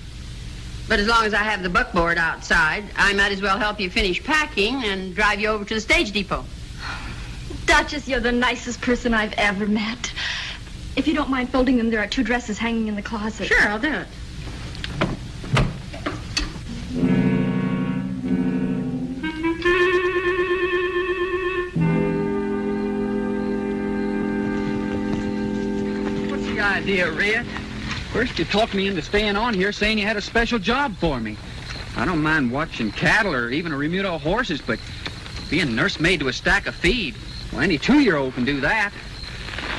But as long as I have the buckboard outside, I might as well help you finish packing and drive you over to the stage depot. Duchess, you're the nicest person I've ever met. If you don't mind folding them, there are 2 dresses hanging in the closet. Sure, I'll do it. What's the idea, Red? First you talked me into staying on here saying you had a special job for me. I don't mind watching cattle or even a remuda of horses, but being nursemaid to a stack of feed, well, any 2-year-old can do that.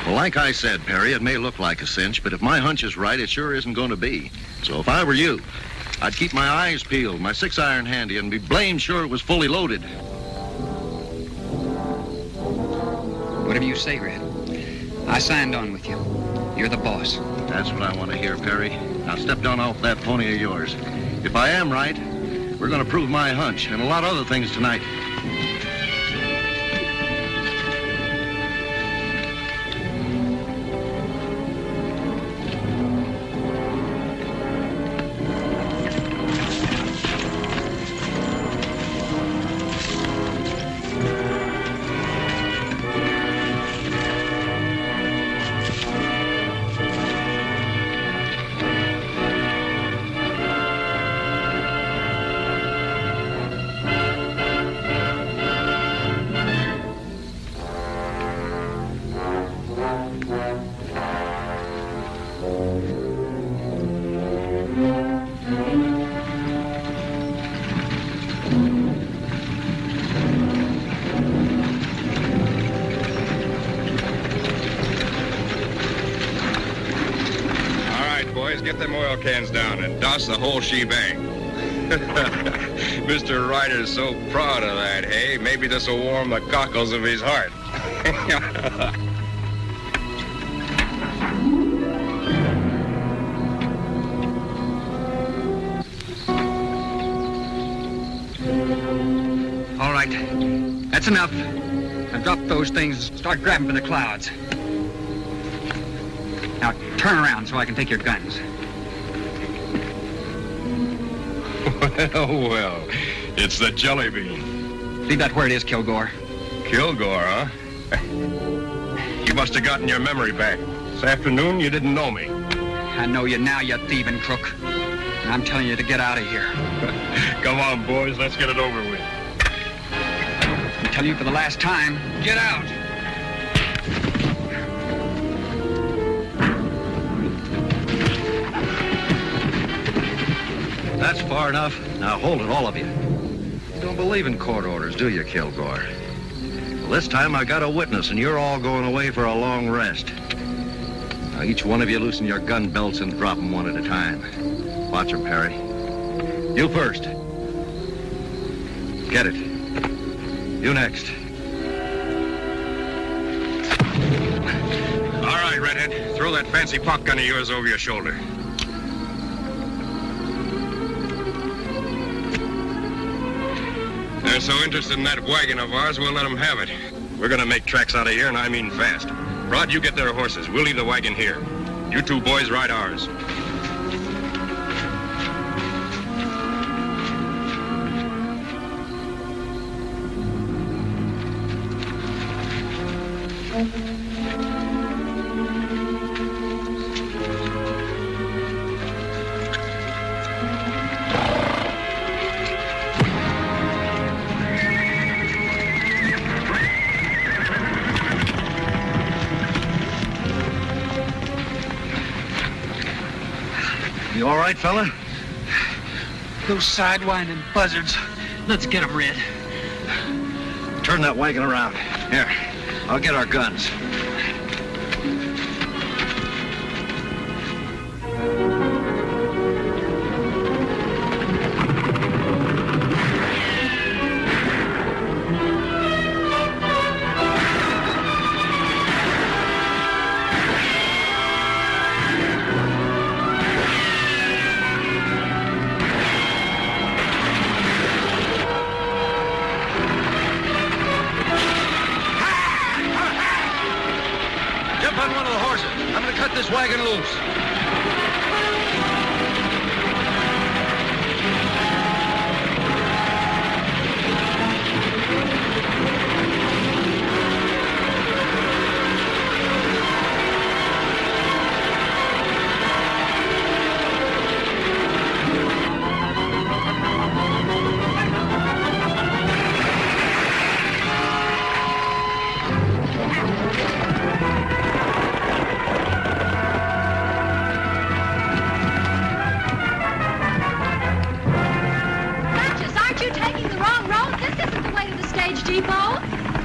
Well, like I said, Perry, it may look like a cinch, but if my hunch is right, it sure isn't going to be. So if I were you, I'd keep my eyes peeled, my 6-iron handy, and be blamed sure it was fully loaded. Whatever you say, Red. I signed on with you. You're the boss. That's what I want to hear, Perry. Now step down off that pony of yours. If I am right, we're going to prove my hunch and a lot of other things tonight. Get them oil cans down and douse the whole shebang. Mr. Ryder's so proud of that, hey? Maybe this will warm the cockles of his heart. All right. That's enough. Now drop those things. Start grabbing for the clouds. Now turn around so I can take your guns. Well, it's the jelly bean. Leave that where it is, Kilgore. Kilgore, huh? You must have gotten your memory back. This afternoon, you didn't know me. I know you now, you thieving crook. And I'm telling you to get out of here. Come on, boys. Let's get it over with. I'm telling you for the last time, get out. That's far enough. Now hold it, all of you. You don't believe in court orders, do you, Kilgore? Well, this time I got a witness, and you're all going away for a long rest. Now, each one of you loosen your gun belts and drop them one at a time. Watch them, Perry. You first. Get it. You next. All right, Redhead. Throw that fancy pop gun of yours over your shoulder. They're so interested in that wagon of ours, we'll let them have it. We're gonna make tracks out of here, and I mean fast. Rod, you get their horses. We'll leave the wagon here. You 2 boys ride ours. You all right, fella? Those sidewinding buzzards. Let's get them, Red. Turn that wagon around. Here, I'll get our guns. let this wagon loose.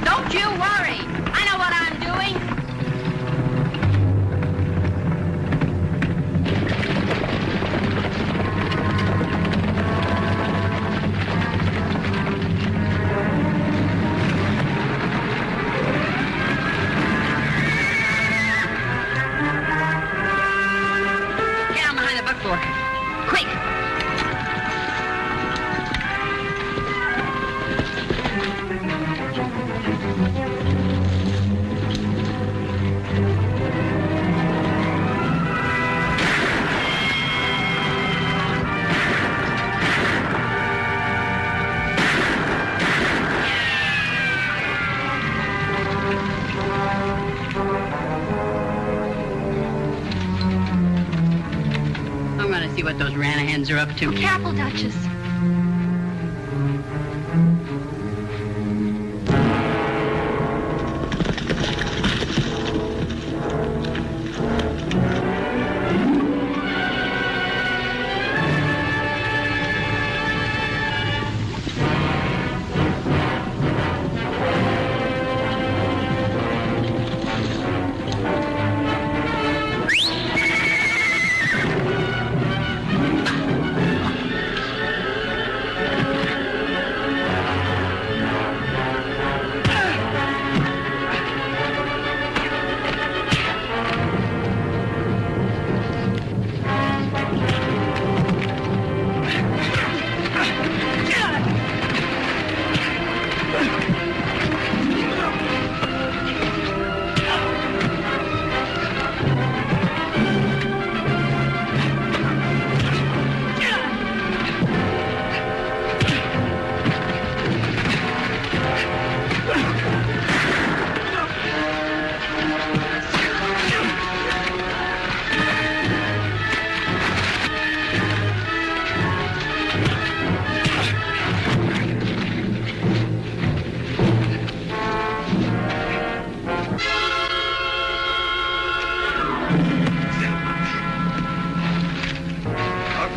Don't you worry. I know what I'm doing. Get down behind the buckboard. Quick. See what those Ranahans are up to. Careful, Duchess.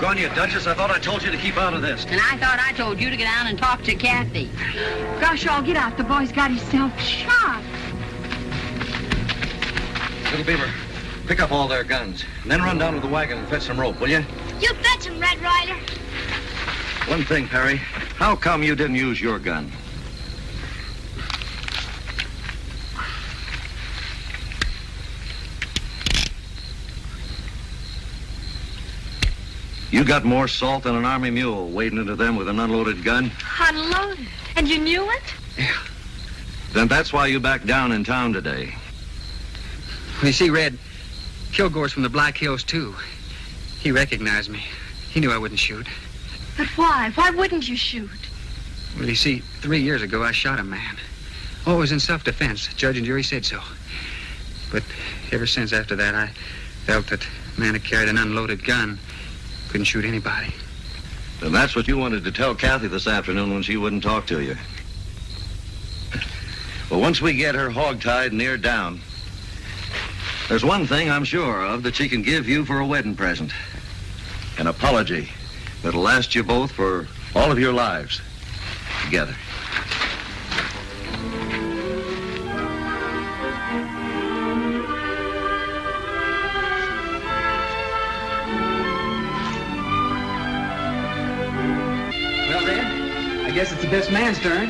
On you, Duchess. I thought I told you to keep out of this. And I thought I told you to get down and talk to Kathy. Gosh, all get out. The boy's got himself shot. Little Beaver, pick up all their guns, and then run down to the wagon and fetch some rope, will you? You fetch him, Red Ryder. One thing, Perry. How come you didn't use your gun? You got more salt than an army mule wading into them with an unloaded gun. Unloaded? And you knew it? Yeah. Then that's why you backed down in town today. Well, you see, Red, Kilgore's from the Black Hills, too. He recognized me. He knew I wouldn't shoot. But why? Why wouldn't you shoot? Well, you see, 3 years ago, I shot a man. Oh, it was in self-defense. Judge and jury said so. But ever since after that, I felt that a man who carried an unloaded gun couldn't shoot anybody. And that's what you wanted to tell Kathy this afternoon when she wouldn't talk to you. Well, once we get her hog-tied and eared down, there's one thing I'm sure of that she can give you for a wedding present. An apology that'll last you both for all of your lives together. I guess it's the best man's turn.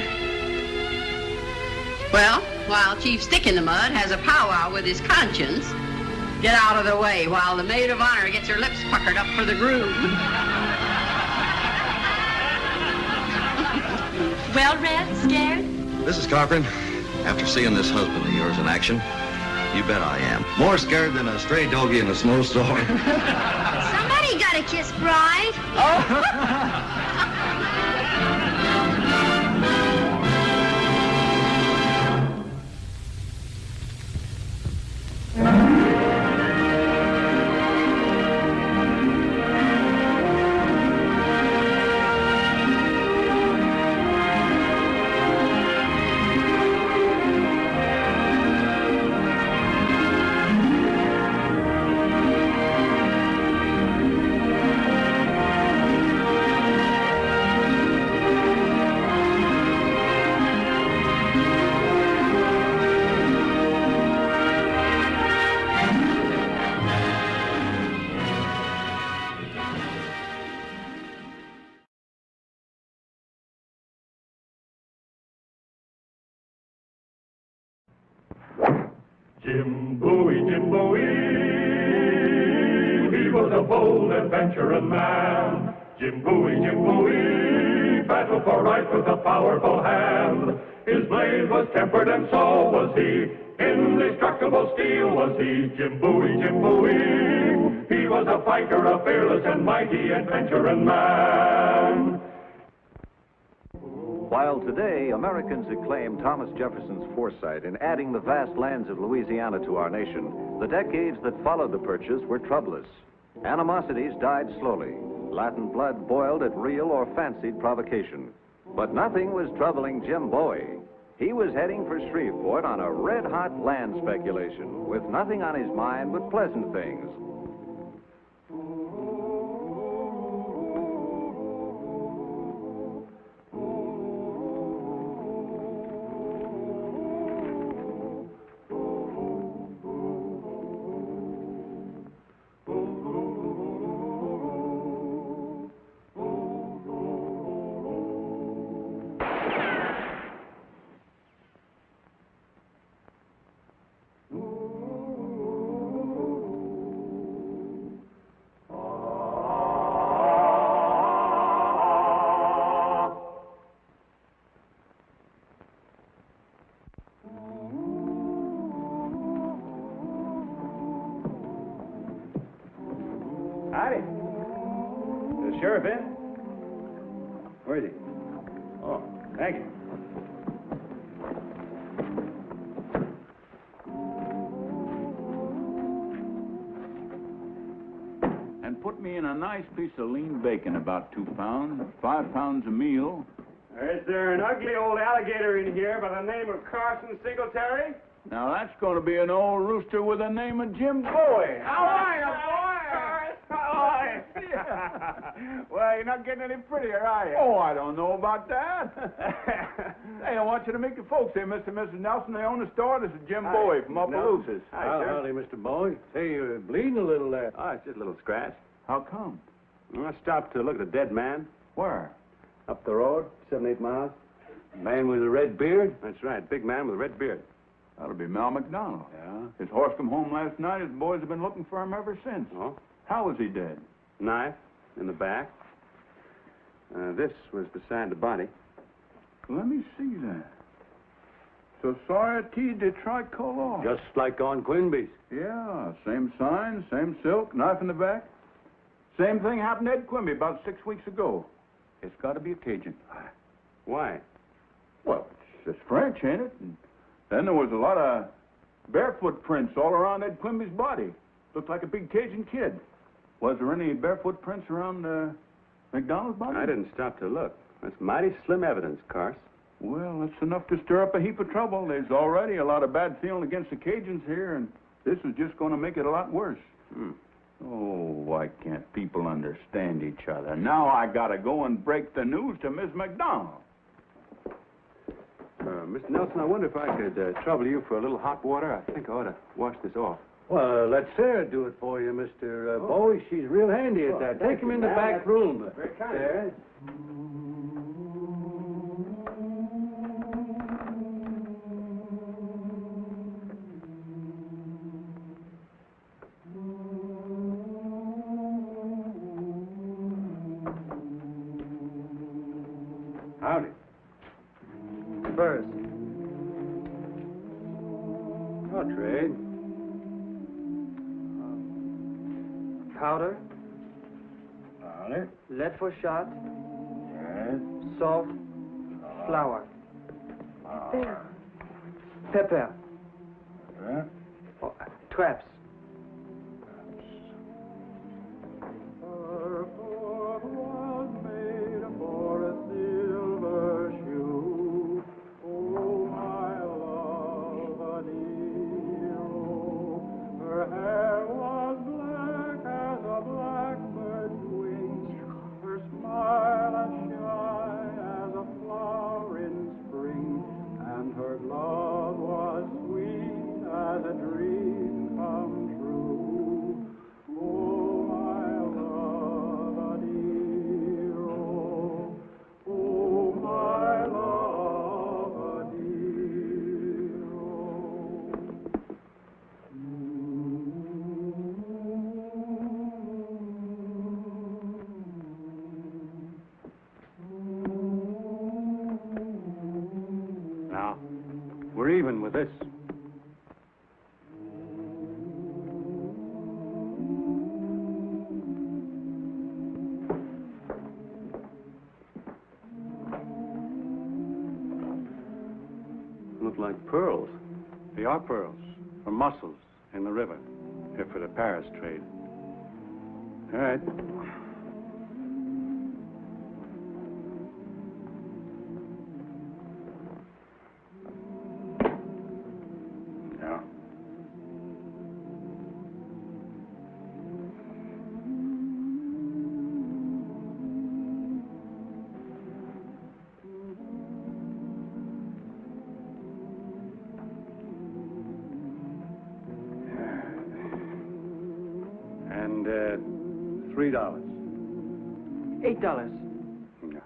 Well, while Chief Stick in the Mud has a powwow with his conscience, get out of the way while the maid of honor gets her lips puckered up for the groom. Well, Red, scared? Mrs. Cochran, after seeing this husband of yours in action, You bet I am. More scared than a stray doggy in a snowstorm. Somebody got a kiss bride. Jim Bowie, he was a bold, adventurous man. Jim Bowie, battled for right with a powerful hand. His blade was tempered and so was he. Indestructible steel was he. Jim Bowie, he was a fighter, a fearless and mighty adventurous man. While today Americans acclaim Thomas Jefferson's foresight in adding the vast lands of Louisiana to our nation, the decades that followed the purchase were troublous. Animosities died slowly. Latin blood boiled at real or fancied provocation. But nothing was troubling Jim Bowie. He was heading for Shreveport on a red-hot land speculation, with nothing on his mind but pleasant things. Howdy. Is the sheriff in? Where is he? Oh, thank you. And put me in a nice piece of lean bacon, about 2 pounds, 5 pounds a meal. Is there an ugly old alligator in here by the name of Carson Singletary? Now that's going to be an old rooster with the name of Jim Bowie. How are you, boy? How are you? Well, you're not getting any prettier, are you? Oh, I don't know about that. Hey, I want you to meet the folks here, Mr. and Mrs. Nelson. They own the store. This is Jim Bowie from Opelousas. Hi, howdy, Mr. Bowie. Hey, you're bleeding a little there. Oh, it's just a little scratch. How come? I stopped to look at a dead man. Where? Up the road, 7-8 miles. Man with a red beard? That's right, big man with a red beard. That'll be Mal McDonald. Yeah? His horse come home last night. His boys have been looking for him ever since. Oh? How is he dead? Knife in the back. This was beside the body. Let me see that. Society de Tricolor. Just like on Quinby's. Yeah, same sign, same silk, knife in the back. Same thing happened to Ed Quimby about 6 weeks ago. It's got to be a Cajun. Why? Well, it's just French, ain't it? And then there was a lot of barefoot prints all around Ed Quimby's body. Looked like a big Cajun kid. Was there any barefoot prints around McDonald's body? I didn't stop to look. That's mighty slim evidence, Carson. Well, that's enough to stir up a heap of trouble. There's already a lot of bad feeling against the Cajuns here, and this is just going to make it a lot worse. Oh, why can't people understand each other? Now I got to go and break the news to Miss McDonald. Mr. Nelson, I wonder if I could trouble you for a little hot water. I think I ought to wash this off. Well, let Sarah do it for you, Mr. Bowie. She's real handy at that. Take him in the back room. Very kind. Sarah. Howdy. First. Oh, Trade. Powder. Powder. Lead for shot. Yes. Salt. Flour. There. Pepper. Yeah. Oh, traps. We're even with this. Look like pearls. They are pearls, or mussels in the river, here for the Paris trade. All right. $3. $8. No.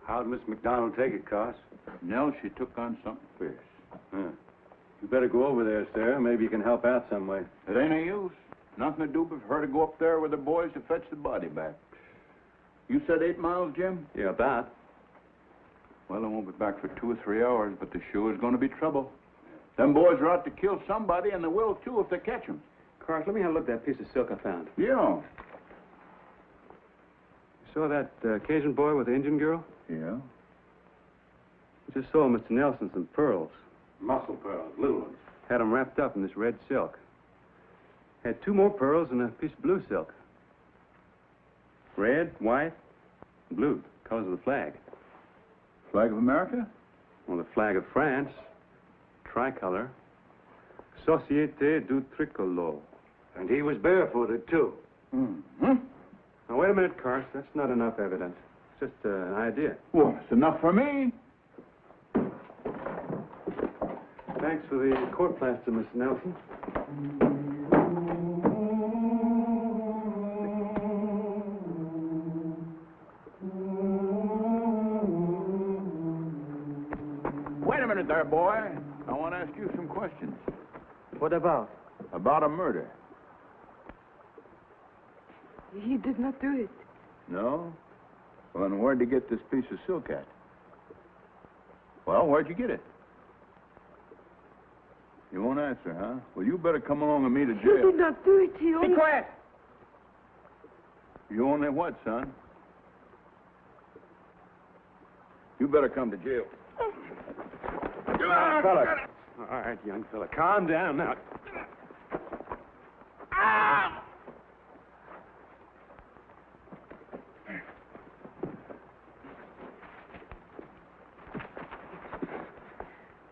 How'd Miss McDonald take it, Carson? No, she took on something fierce. Huh. You better go over there, sir. Maybe you can help out some way. It ain't no use. Nothing to do but for her to go up there with the boys to fetch the body back. You said 8 miles, Jim? Yeah, about. Well, I won't be back for 2 or 3 hours, but there sure is going to be trouble. Them boys are out to kill somebody, and they will, too, if they catch them. Carson, let me have a look at that piece of silk I found. Yeah. You saw that Cajun boy with the Indian girl? Yeah. I just saw Mr. Nelson some pearls. Muscle pearls, little ones. Had them wrapped up in this red silk. Had 2 more pearls and a piece of blue silk. Red, white, blue, colors of the flag. Flag of America? Well, the flag of France. Tricolor. Société du Tricolore. And he was barefooted, too. Mm-hmm. Now, wait a minute, Carson. That's not enough evidence. It's just an idea. Well, it's enough for me. Thanks for the court plaster, Mr. Nelson. Wait a minute there, boy. I want to ask you some questions. What about? About a murder. He did not do it. No? Well, then where'd you get this piece of silk at? Well, where'd you get it? You won't answer, huh? Well, you better come along with me to jail. He did not do it. He only... Be quiet! You only what, son? You better come to jail. Fella. All right, young fella. Calm down now. Ah!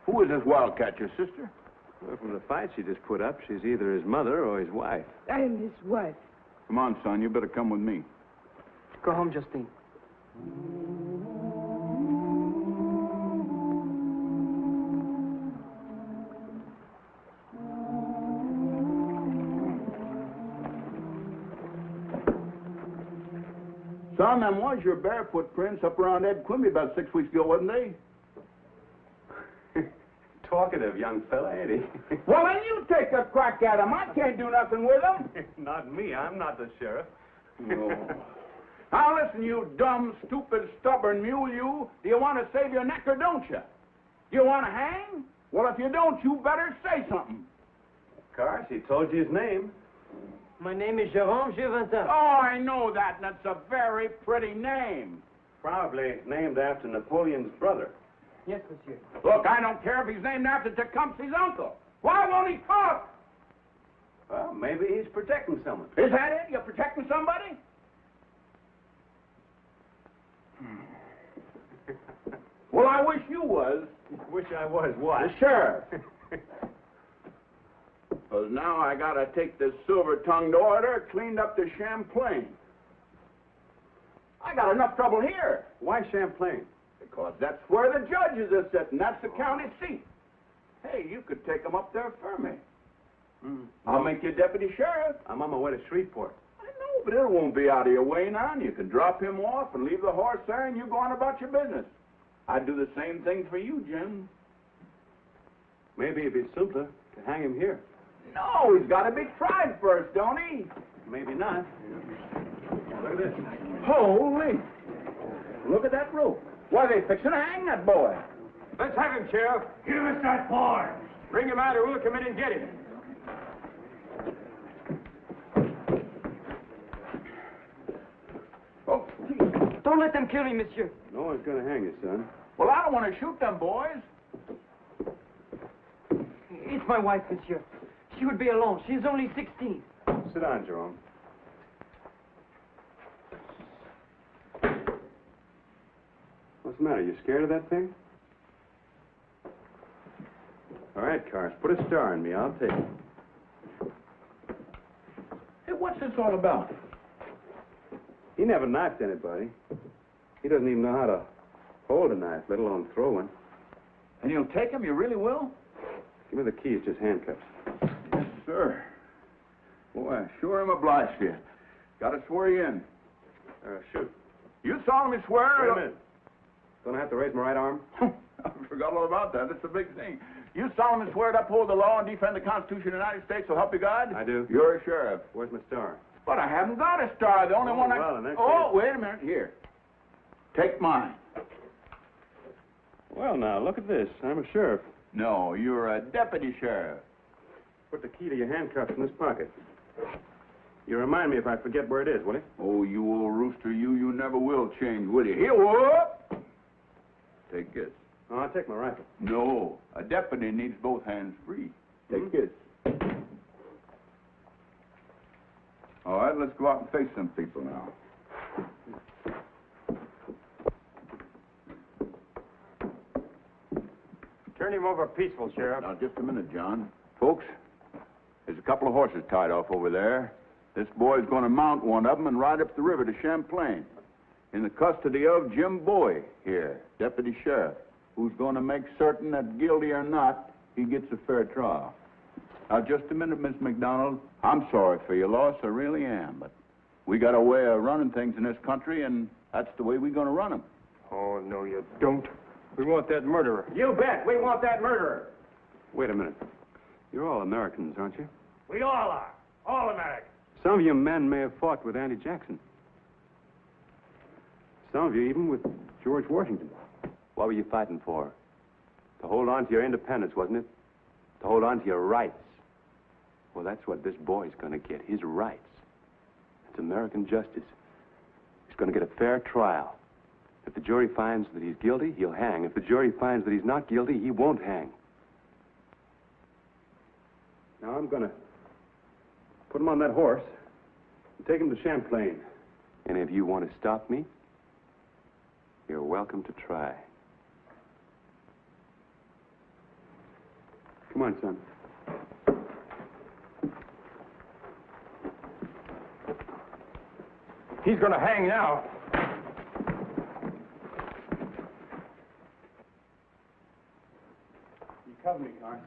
Who is this wildcat, your sister? Well, from the fight she just put up, she's either his mother or his wife. I am his wife. Come on, son. You better come with me. Go home, Justine. Son, them was your barefoot prints up around Ed Quimby about 6 weeks ago, wasn't they? Talkative young fella, ain't he? Well, then you take a crack at him. I can't do nothing with him. Not me. I'm not the sheriff. No. Now, listen, you dumb, stupid, stubborn mule, you. Do you want to save your neck or don't you? You want to hang? Well, if you don't, you better say something. Of course, he told you his name. My name is Jérôme Juventin. Oh, I know that, and that's a very pretty name. Probably named after Napoleon's brother. Yes, monsieur. Look, I don't care if he's named after Tecumseh's uncle. Why won't he talk? Well, maybe he's protecting someone. Is that it? You're protecting somebody? Well, I wish you was. Wish I was what? The sheriff. Because now I got to take this silver-tongued order cleaned up to Champlain. I got enough trouble here. Why Champlain? Because that's where the judges are sitting. That's the county seat. Hey, you could take them up there for me. I'll make you deputy sheriff. I'm on my way to Shreveport. I know, but it won't be out of your way now. You can drop him off and leave the horse there, and you go on about your business. I'd do the same thing for you, Jim. Maybe it'd be simpler to hang him here. No, he's got to be tried first, don't he? Maybe not. Look at this. Holy! Look at that rope. Why, they fixing to hang that boy. Let's have him, Sheriff. Give us that boy. Bring him out or we'll come in and get him. Oh, Don't let them kill me, monsieur. No one's going to hang you, son. well, I don't want to shoot them boys. It's my wife, monsieur. She would be alone. She's only 16. Sit down, Jerome. What's the matter? You scared of that thing? All right, Cars, put a star in me. I'll take it. Hey, what's this all about? He never knifed anybody. He doesn't even know how to hold a knife, let alone throw one. And you'll take him? You really will? Give me the keys, just handcuffs. Yes, sir. Boy, I sure am obliged to you. Got to swear you in. Shoot. You solemnly swear... Wait a minute. Don't I have to raise my right arm? I forgot all about that. That's a big thing. You solemnly swear to uphold the law and defend the Constitution of the United States, so help you God? I do. You're a sheriff. Where's my star? But I haven't got a star. The only one I... well, in that Oh, case- wait a minute. Here. Take mine. Well, now, look at this. I'm a sheriff. No, you're a deputy sheriff. Put the key to your handcuffs in this pocket. You remind me if I forget where it is, will you? Oh, you old rooster, you never will change, will you? Here, whoop! Take this. Oh, I'll take my rifle. No, a deputy needs both hands free. Take this. All right, let's go out and face some people now. Turn him over peaceful, Sheriff. Now, just a minute, John. Folks, there's a couple of horses tied off over there. This boy's going to mount one of them and ride up the river to Champlain in the custody of Jim Bowie here, deputy sheriff, who's going to make certain that guilty or not, he gets a fair trial. Now, just a minute, Miss McDonald. I'm sorry for your loss, I really am, but we got a way of running things in this country, and that's the way we're going to run them. Oh, no, you don't. We want that murderer. You bet. We want that murderer. Wait a minute. You're all Americans, aren't you? We all are. All Americans. Some of you men may have fought with Andy Jackson. Some of you even with George Washington. What were you fighting for? To hold on to your independence, wasn't it? To hold on to your rights. Well, that's what this boy's going to get, his rights. It's American justice. He's going to get a fair trial. If the jury finds that he's guilty, he'll hang. If the jury finds that he's not guilty, he won't hang. Now, I'm going to put him on that horse and take him to Champlain. And if you want to stop me, you're welcome to try. Come on, son. He's going to hang now. You cover me, Carl.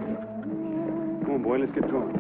Come on, boy, let's get going.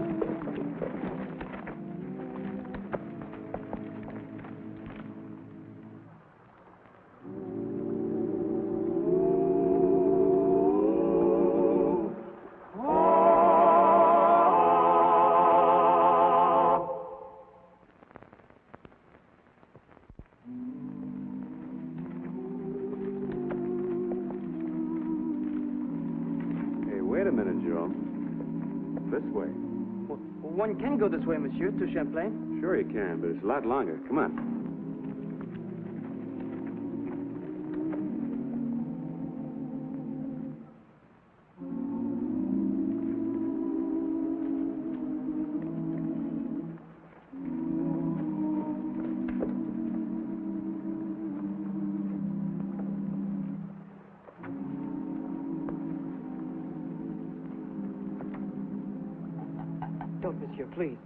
Wait a minute, Jerome. This way. Well, one can go this way, monsieur, to Champlain. Sure you can, but it's a lot longer. Come on. Don't, monsieur, please.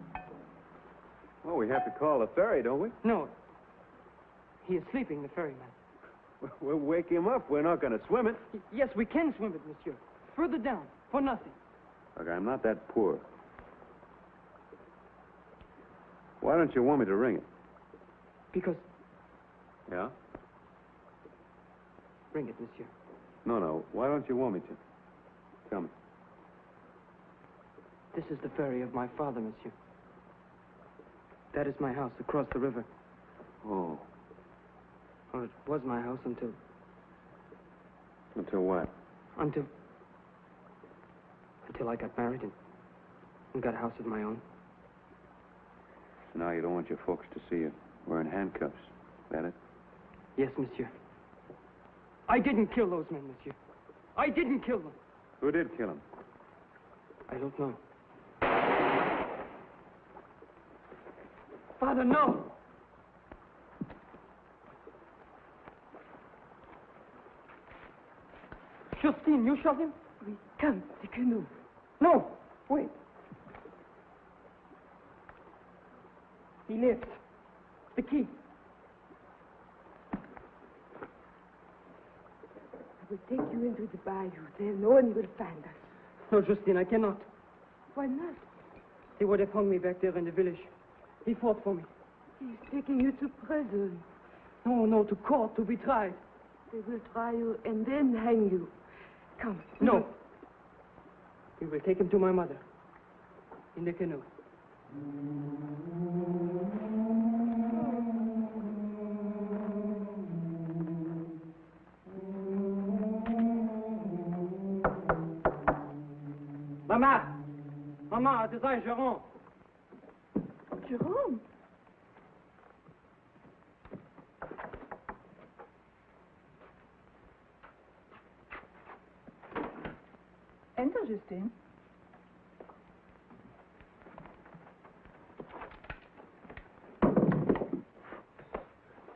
Well, we have to call the ferry, don't we? No. He is sleeping, the ferryman. We'll wake him up. We're not going to swim it. Yes, we can swim it, monsieur. Further down, for nothing. Look, I'm not that poor. Why don't you want me to ring it? Because... Yeah? Ring it, monsieur. No. Why don't you want me to? Tell me. This is the ferry of my father, monsieur. That is my house across the river. Oh. Well, it was my house until... Until what? Until I got married and got a house of my own. So now you don't want your folks to see you wearing handcuffs. Is that it? Yes, monsieur. I didn't kill those men, monsieur. I didn't kill them. Who did kill them? I don't know. Father, no! Justine, you shot him? Oui, come, the canoe. No, wait. He lives. The key. I will take you into the bayou. There no one will find us. No, Justine, I cannot. Why not? They would have hung me back there in the village. He fought for me. He's taking you to prison. No, to court, to be tried. They will try you and then hang you. Come. No. We will take him to my mother. In the canoe. Maman, it is I, Jerome. Jerome? Enter, Justine.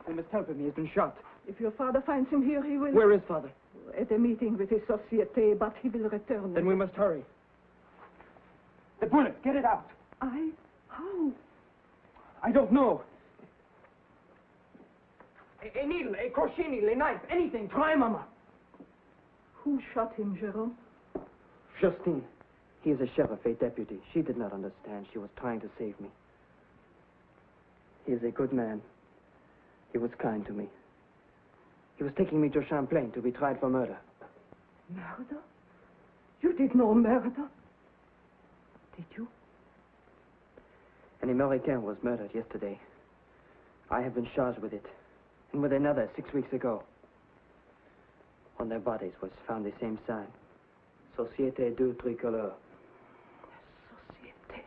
You must help him. He has been shot. If your father finds him here, he will... Where is father? At a meeting with his société, but he will return. Then we must hurry. The bullet, get it out. How? I don't know. A needle, a crochet needle, a knife, anything. Try, Mama. Who shot him, Jerome? Justine. He is a sheriff, a deputy. She did not understand. She was trying to save me. He is a good man. He was kind to me. He was taking me to Champlain to be tried for murder. Murder? You did no murder. Did you? An American was murdered yesterday. I have been charged with it. And with another 6 weeks ago. On their bodies was found the same sign. Société du Tricolore. Société.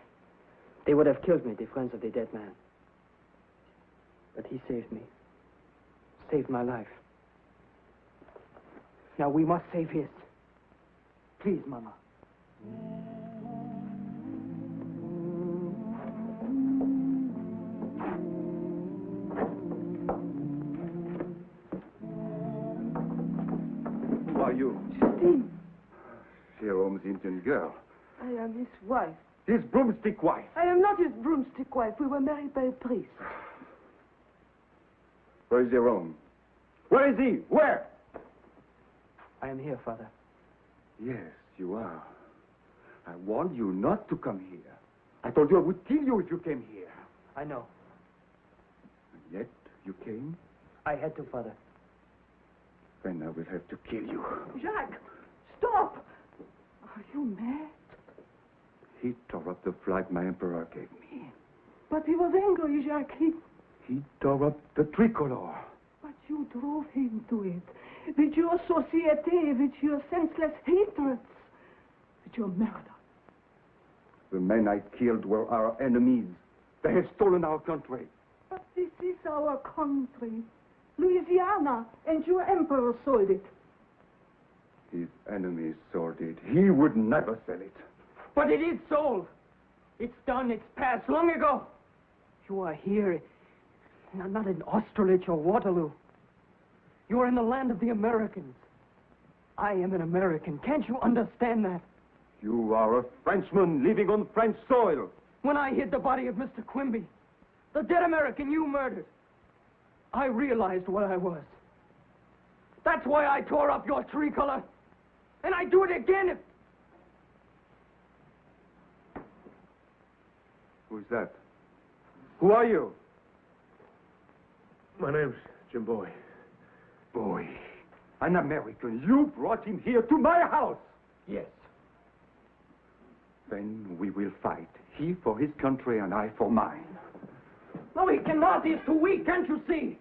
They would have killed me, the friends of the dead man. But he saved me. Saved my life. Now we must save his. Please, Mama. Who are you? Justine. Jerome's Indian girl. I am his wife. His broomstick wife. I am not his broomstick wife. We were married by a priest. Where is Jerome? Where is he? Where? I am here, Father. Yes, you are. I warned you not to come here. I told you I would kill you if you came here. I know. And yet, you came? I had to, Father. Then I will have to kill you. Jacques, stop! Are you mad? He tore up the flag my emperor gave me. But he was angry, Jacques. He tore up the tricolor. But you drove him to it. With your société, with your senseless hatreds. With your murder. The men I killed were our enemies. They have stolen our country. But this is our country. Louisiana, and your emperor sold it. His enemies sold it. He would never sell it. But it is sold. It's done. It's passed long ago. You are here, not in Austerlitz or Waterloo. You are in the land of the Americans. I am an American. Can't you understand that? You are a Frenchman living on French soil. When I hid the body of Mr. Quimby, the dead American you murdered, I realized what I was. That's why I tore up your tricolor. And I'd do it again if... Who's that? Who are you? My name's Jim Bowie. Bowie. An American. You brought him here to my house. Yes. Then we will fight. He for his country and I for mine. No, he cannot. He's too weak. Can't you see?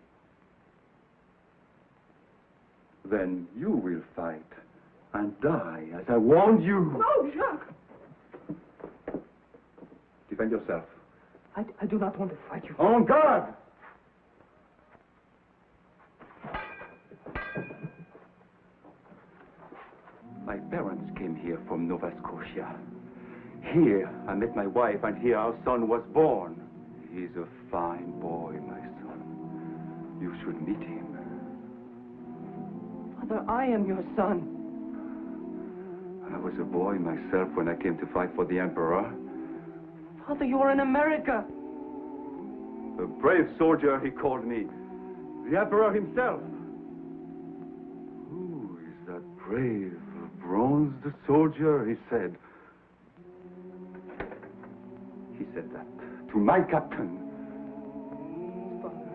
Then you will fight and die as I warned you. No, Jacques. Defend yourself. I do not want to fight you. On guard! My parents came here from Nova Scotia. Here I met my wife, and here our son was born. He's a fine boy, my son. You should meet him. Father, I am your son. I was a boy myself when I came to fight for the Emperor. Father, you are in America. A brave soldier, he called me. The Emperor himself. Who is that brave, bronzed soldier, he said. He said that to my captain. Father,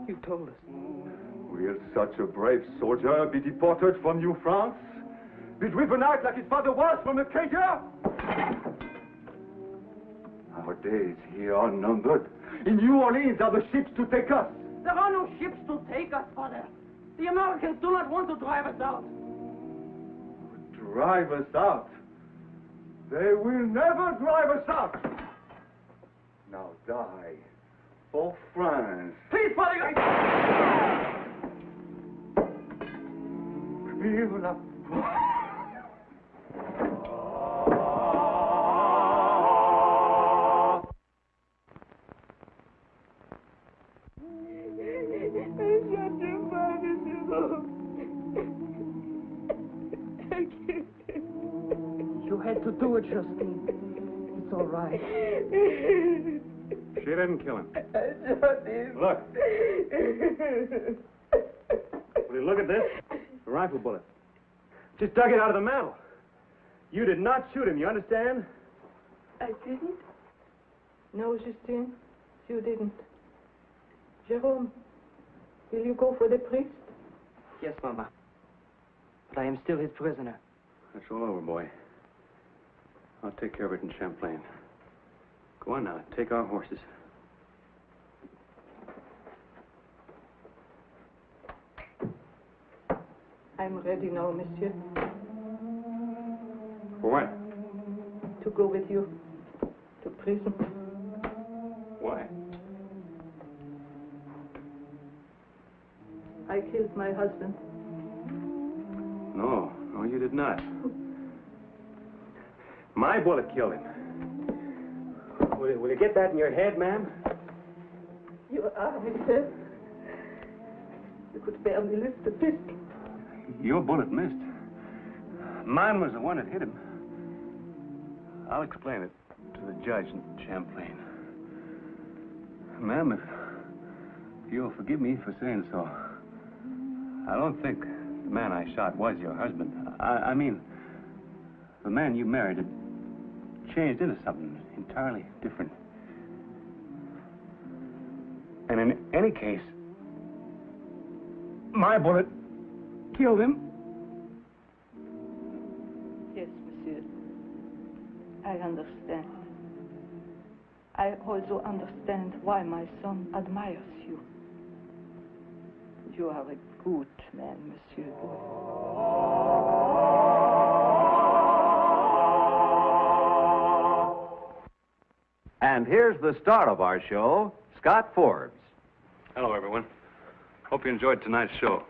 you told us. Will such a brave soldier be deported from New France? Be driven out like his father was from Acadia? Our days here are numbered. In New Orleans are the ships to take us. There are no ships to take us, Father. The Americans do not want to drive us out. Drive us out? They will never drive us out. Now die for France. Please, Father. Vive la... You had to do it, Justine. It's all right. She didn't kill him. Justine. Look. Will you look at this? A rifle bullet. Just dug it out of the mantle. You did not shoot him, you understand? I didn't? No, Justine, you didn't. Jerome, will you go for the priest? Yes, Mama. But I am still his prisoner. That's all over, boy. I'll take care of it in Champlain. Go on now, take our horses. I'm ready now, monsieur. For what? To go with you to prison. Why? I killed my husband. No, you did not. My bullet killed him. Will you get that in your head, ma'am? Your arm is dead. You could barely lift the fist. Your bullet missed. Mine was the one that hit him. I'll explain it to the judge in Champlain. Ma'am, if you'll forgive me for saying so, I don't think the man I shot was your husband. I mean, the man you married had changed into something entirely different. And in any case, my bullet killed him. Yes, monsieur. I understand. I also understand why my son admires you. You are a good man, Monsieur Boy. And here's the star of our show, Scott Forbes. Hello, everyone. Hope you enjoyed tonight's show.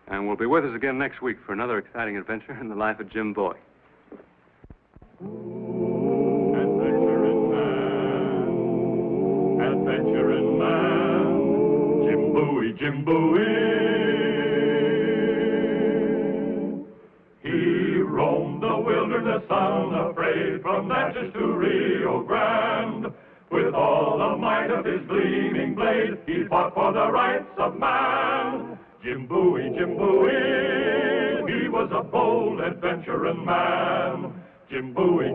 And we'll be with us again next week for another exciting adventure in the life of Jim Bowie. Adventuring man, Jim Bowie, Jim Bowie. He roamed the wilderness unafraid from Natchez to Rio Grande. With all the might of his gleaming blade, he fought for the rights of man. Jim Bowie, Jim Bowie, he was a bold adventuring man. Jim Bowie,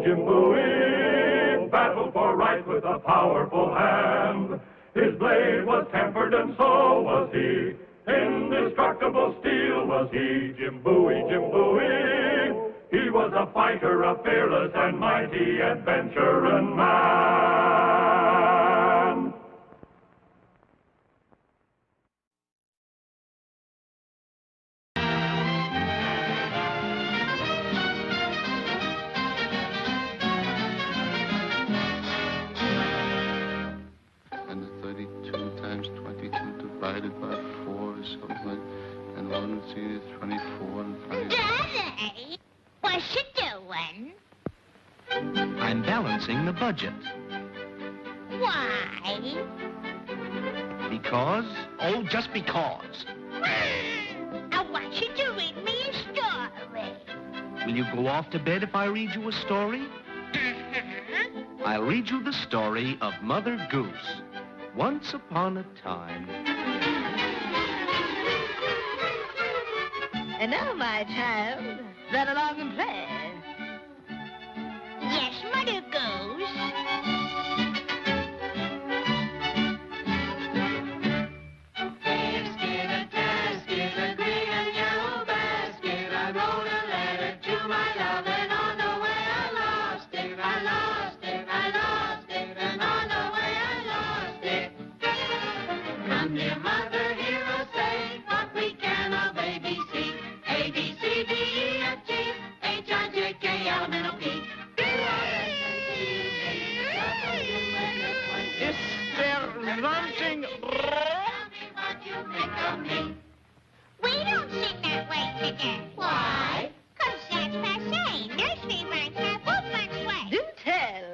battled for right with a powerful hand. His blade was tempered and so was he. Indestructible steel was he. Jim Bowie, he was a fighter, a fearless and mighty adventuring man. And 32 times 22 divided by 4 is so much. And 1 is 24 and 5. Daddy, what you doing? I'm balancing the budget. Why? Because? Oh, just because. I want you to read me a story. Will you go off to bed if I read you a story? I'll read you the story of Mother Goose. Once upon a time. And now, my child, run along and play. Yes, Mother Goose. Basket, a tasket, a green and yellow basket. I wrote a letter to my love, and on the way I lost it. I lost it, I lost it, and on the way I lost it. Come, dear mother, hear us say what we can of ABC. A, B, C, D, E, F, G, H, I, J, K, L, M, N, O, P. Is there something We don't sing that way today. Why? 'Cause that's passe. Nursery rhymes have movement way. Do tell.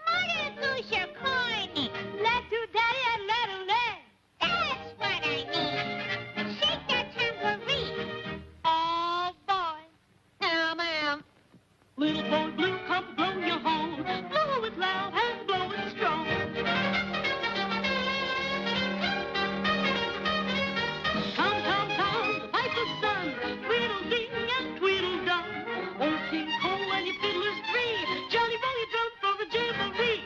Mother Goose, you're corny. Let to daddy and let him live. That's what I mean. Shake that tambourine. Oh, boy. Now, ma'am. Little boy blue, come blow your horn. Blow it loud and blow it strong. Come, come, come, the piper's son. Tweedledee and Tweedledum. Old King Cole and your fiddlers three. Johnny Boy drum for a jamboree.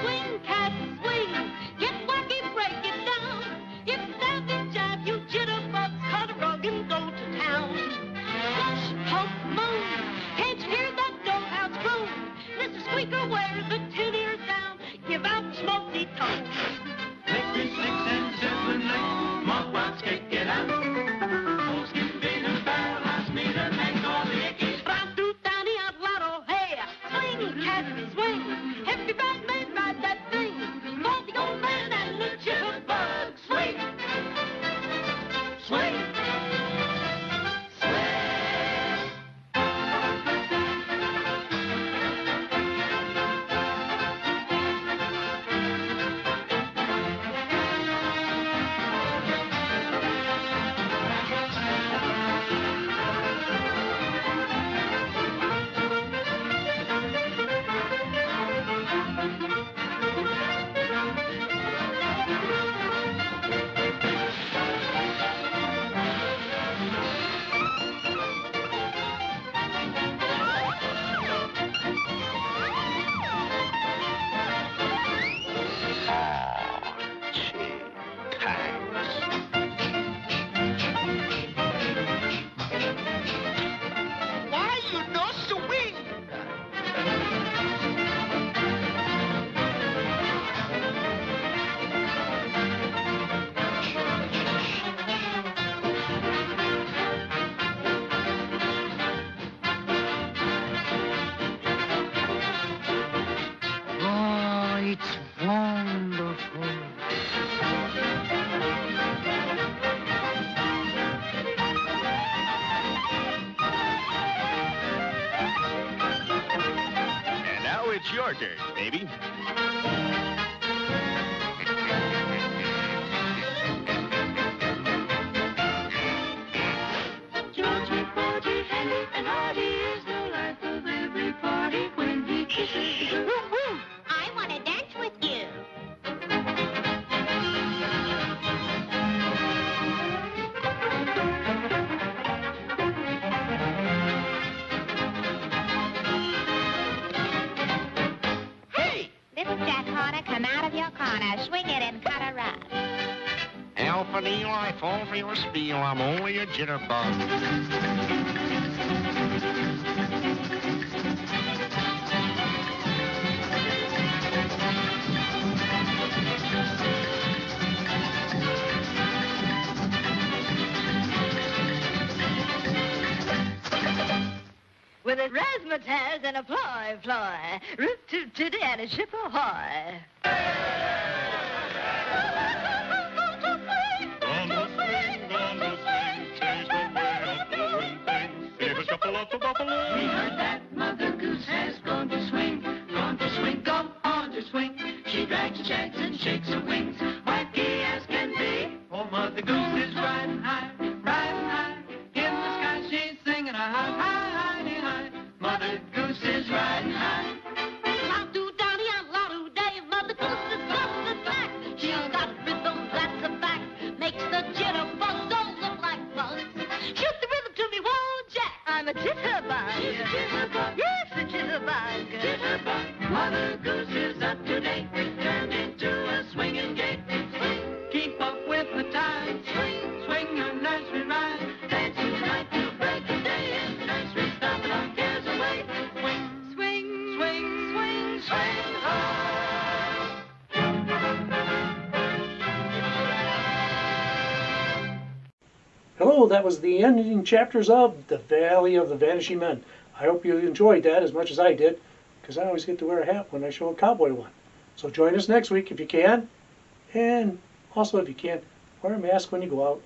Swing, cat, swing. Get wacky, break it down. If that jive, you jitterbug, cut a rug and go to town. Stargate, baby. Georgie, Porgy, Henry, and Hardy is the life of every party when he kisses you. Woo-hoo! I want to dance with you. Hey! Little Jack Horner, come out of your corner, swing it and cut a rug. Alpha Neil, I fall for your spiel. I'm only a jitterbug. With a razzmatazz and a ploy, root toot tooty and a ship ahoy. We heard that Mother Goose has gone to swing, go on to swing. She drags her shaggs and shakes her wings, white gay as can be. Oh, Mother Goose is riding high, in the sky she's singing a high, high, high, high. Mother Goose is riding high. Loud-doo-dowdy, loud-doo-day, Mother Goose is just the slack. She's got rhythm, that's a fact, makes the jitterbugs all look like bugs. Shoot the rhythm to me, whoa, Jack. I'm a jitterbug. She's a jitterbug. Yes, a jitterbug. Jitterbug. Mother Goose is up to date, turned into a swinging gate. Swing, keep up with the tide. Swing, swing your nursery ride. Dance tonight to break the day in the nursery, stopping our cares away. Swing, swing, swing, swing, swing high. Hello, that was the ending chapters of The Valley of the Vanishing Men. I hope you enjoyed that as much as I did, because I always get to wear a hat when I show a cowboy one. So join us next week if you can, and also if you can't, wear a mask when you go out,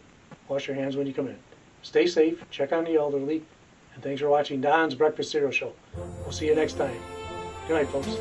wash your hands when you come in. Stay safe, check on the elderly, and thanks for watching Don's Breakfast Cereal Show. We'll see you next time. Good night, folks.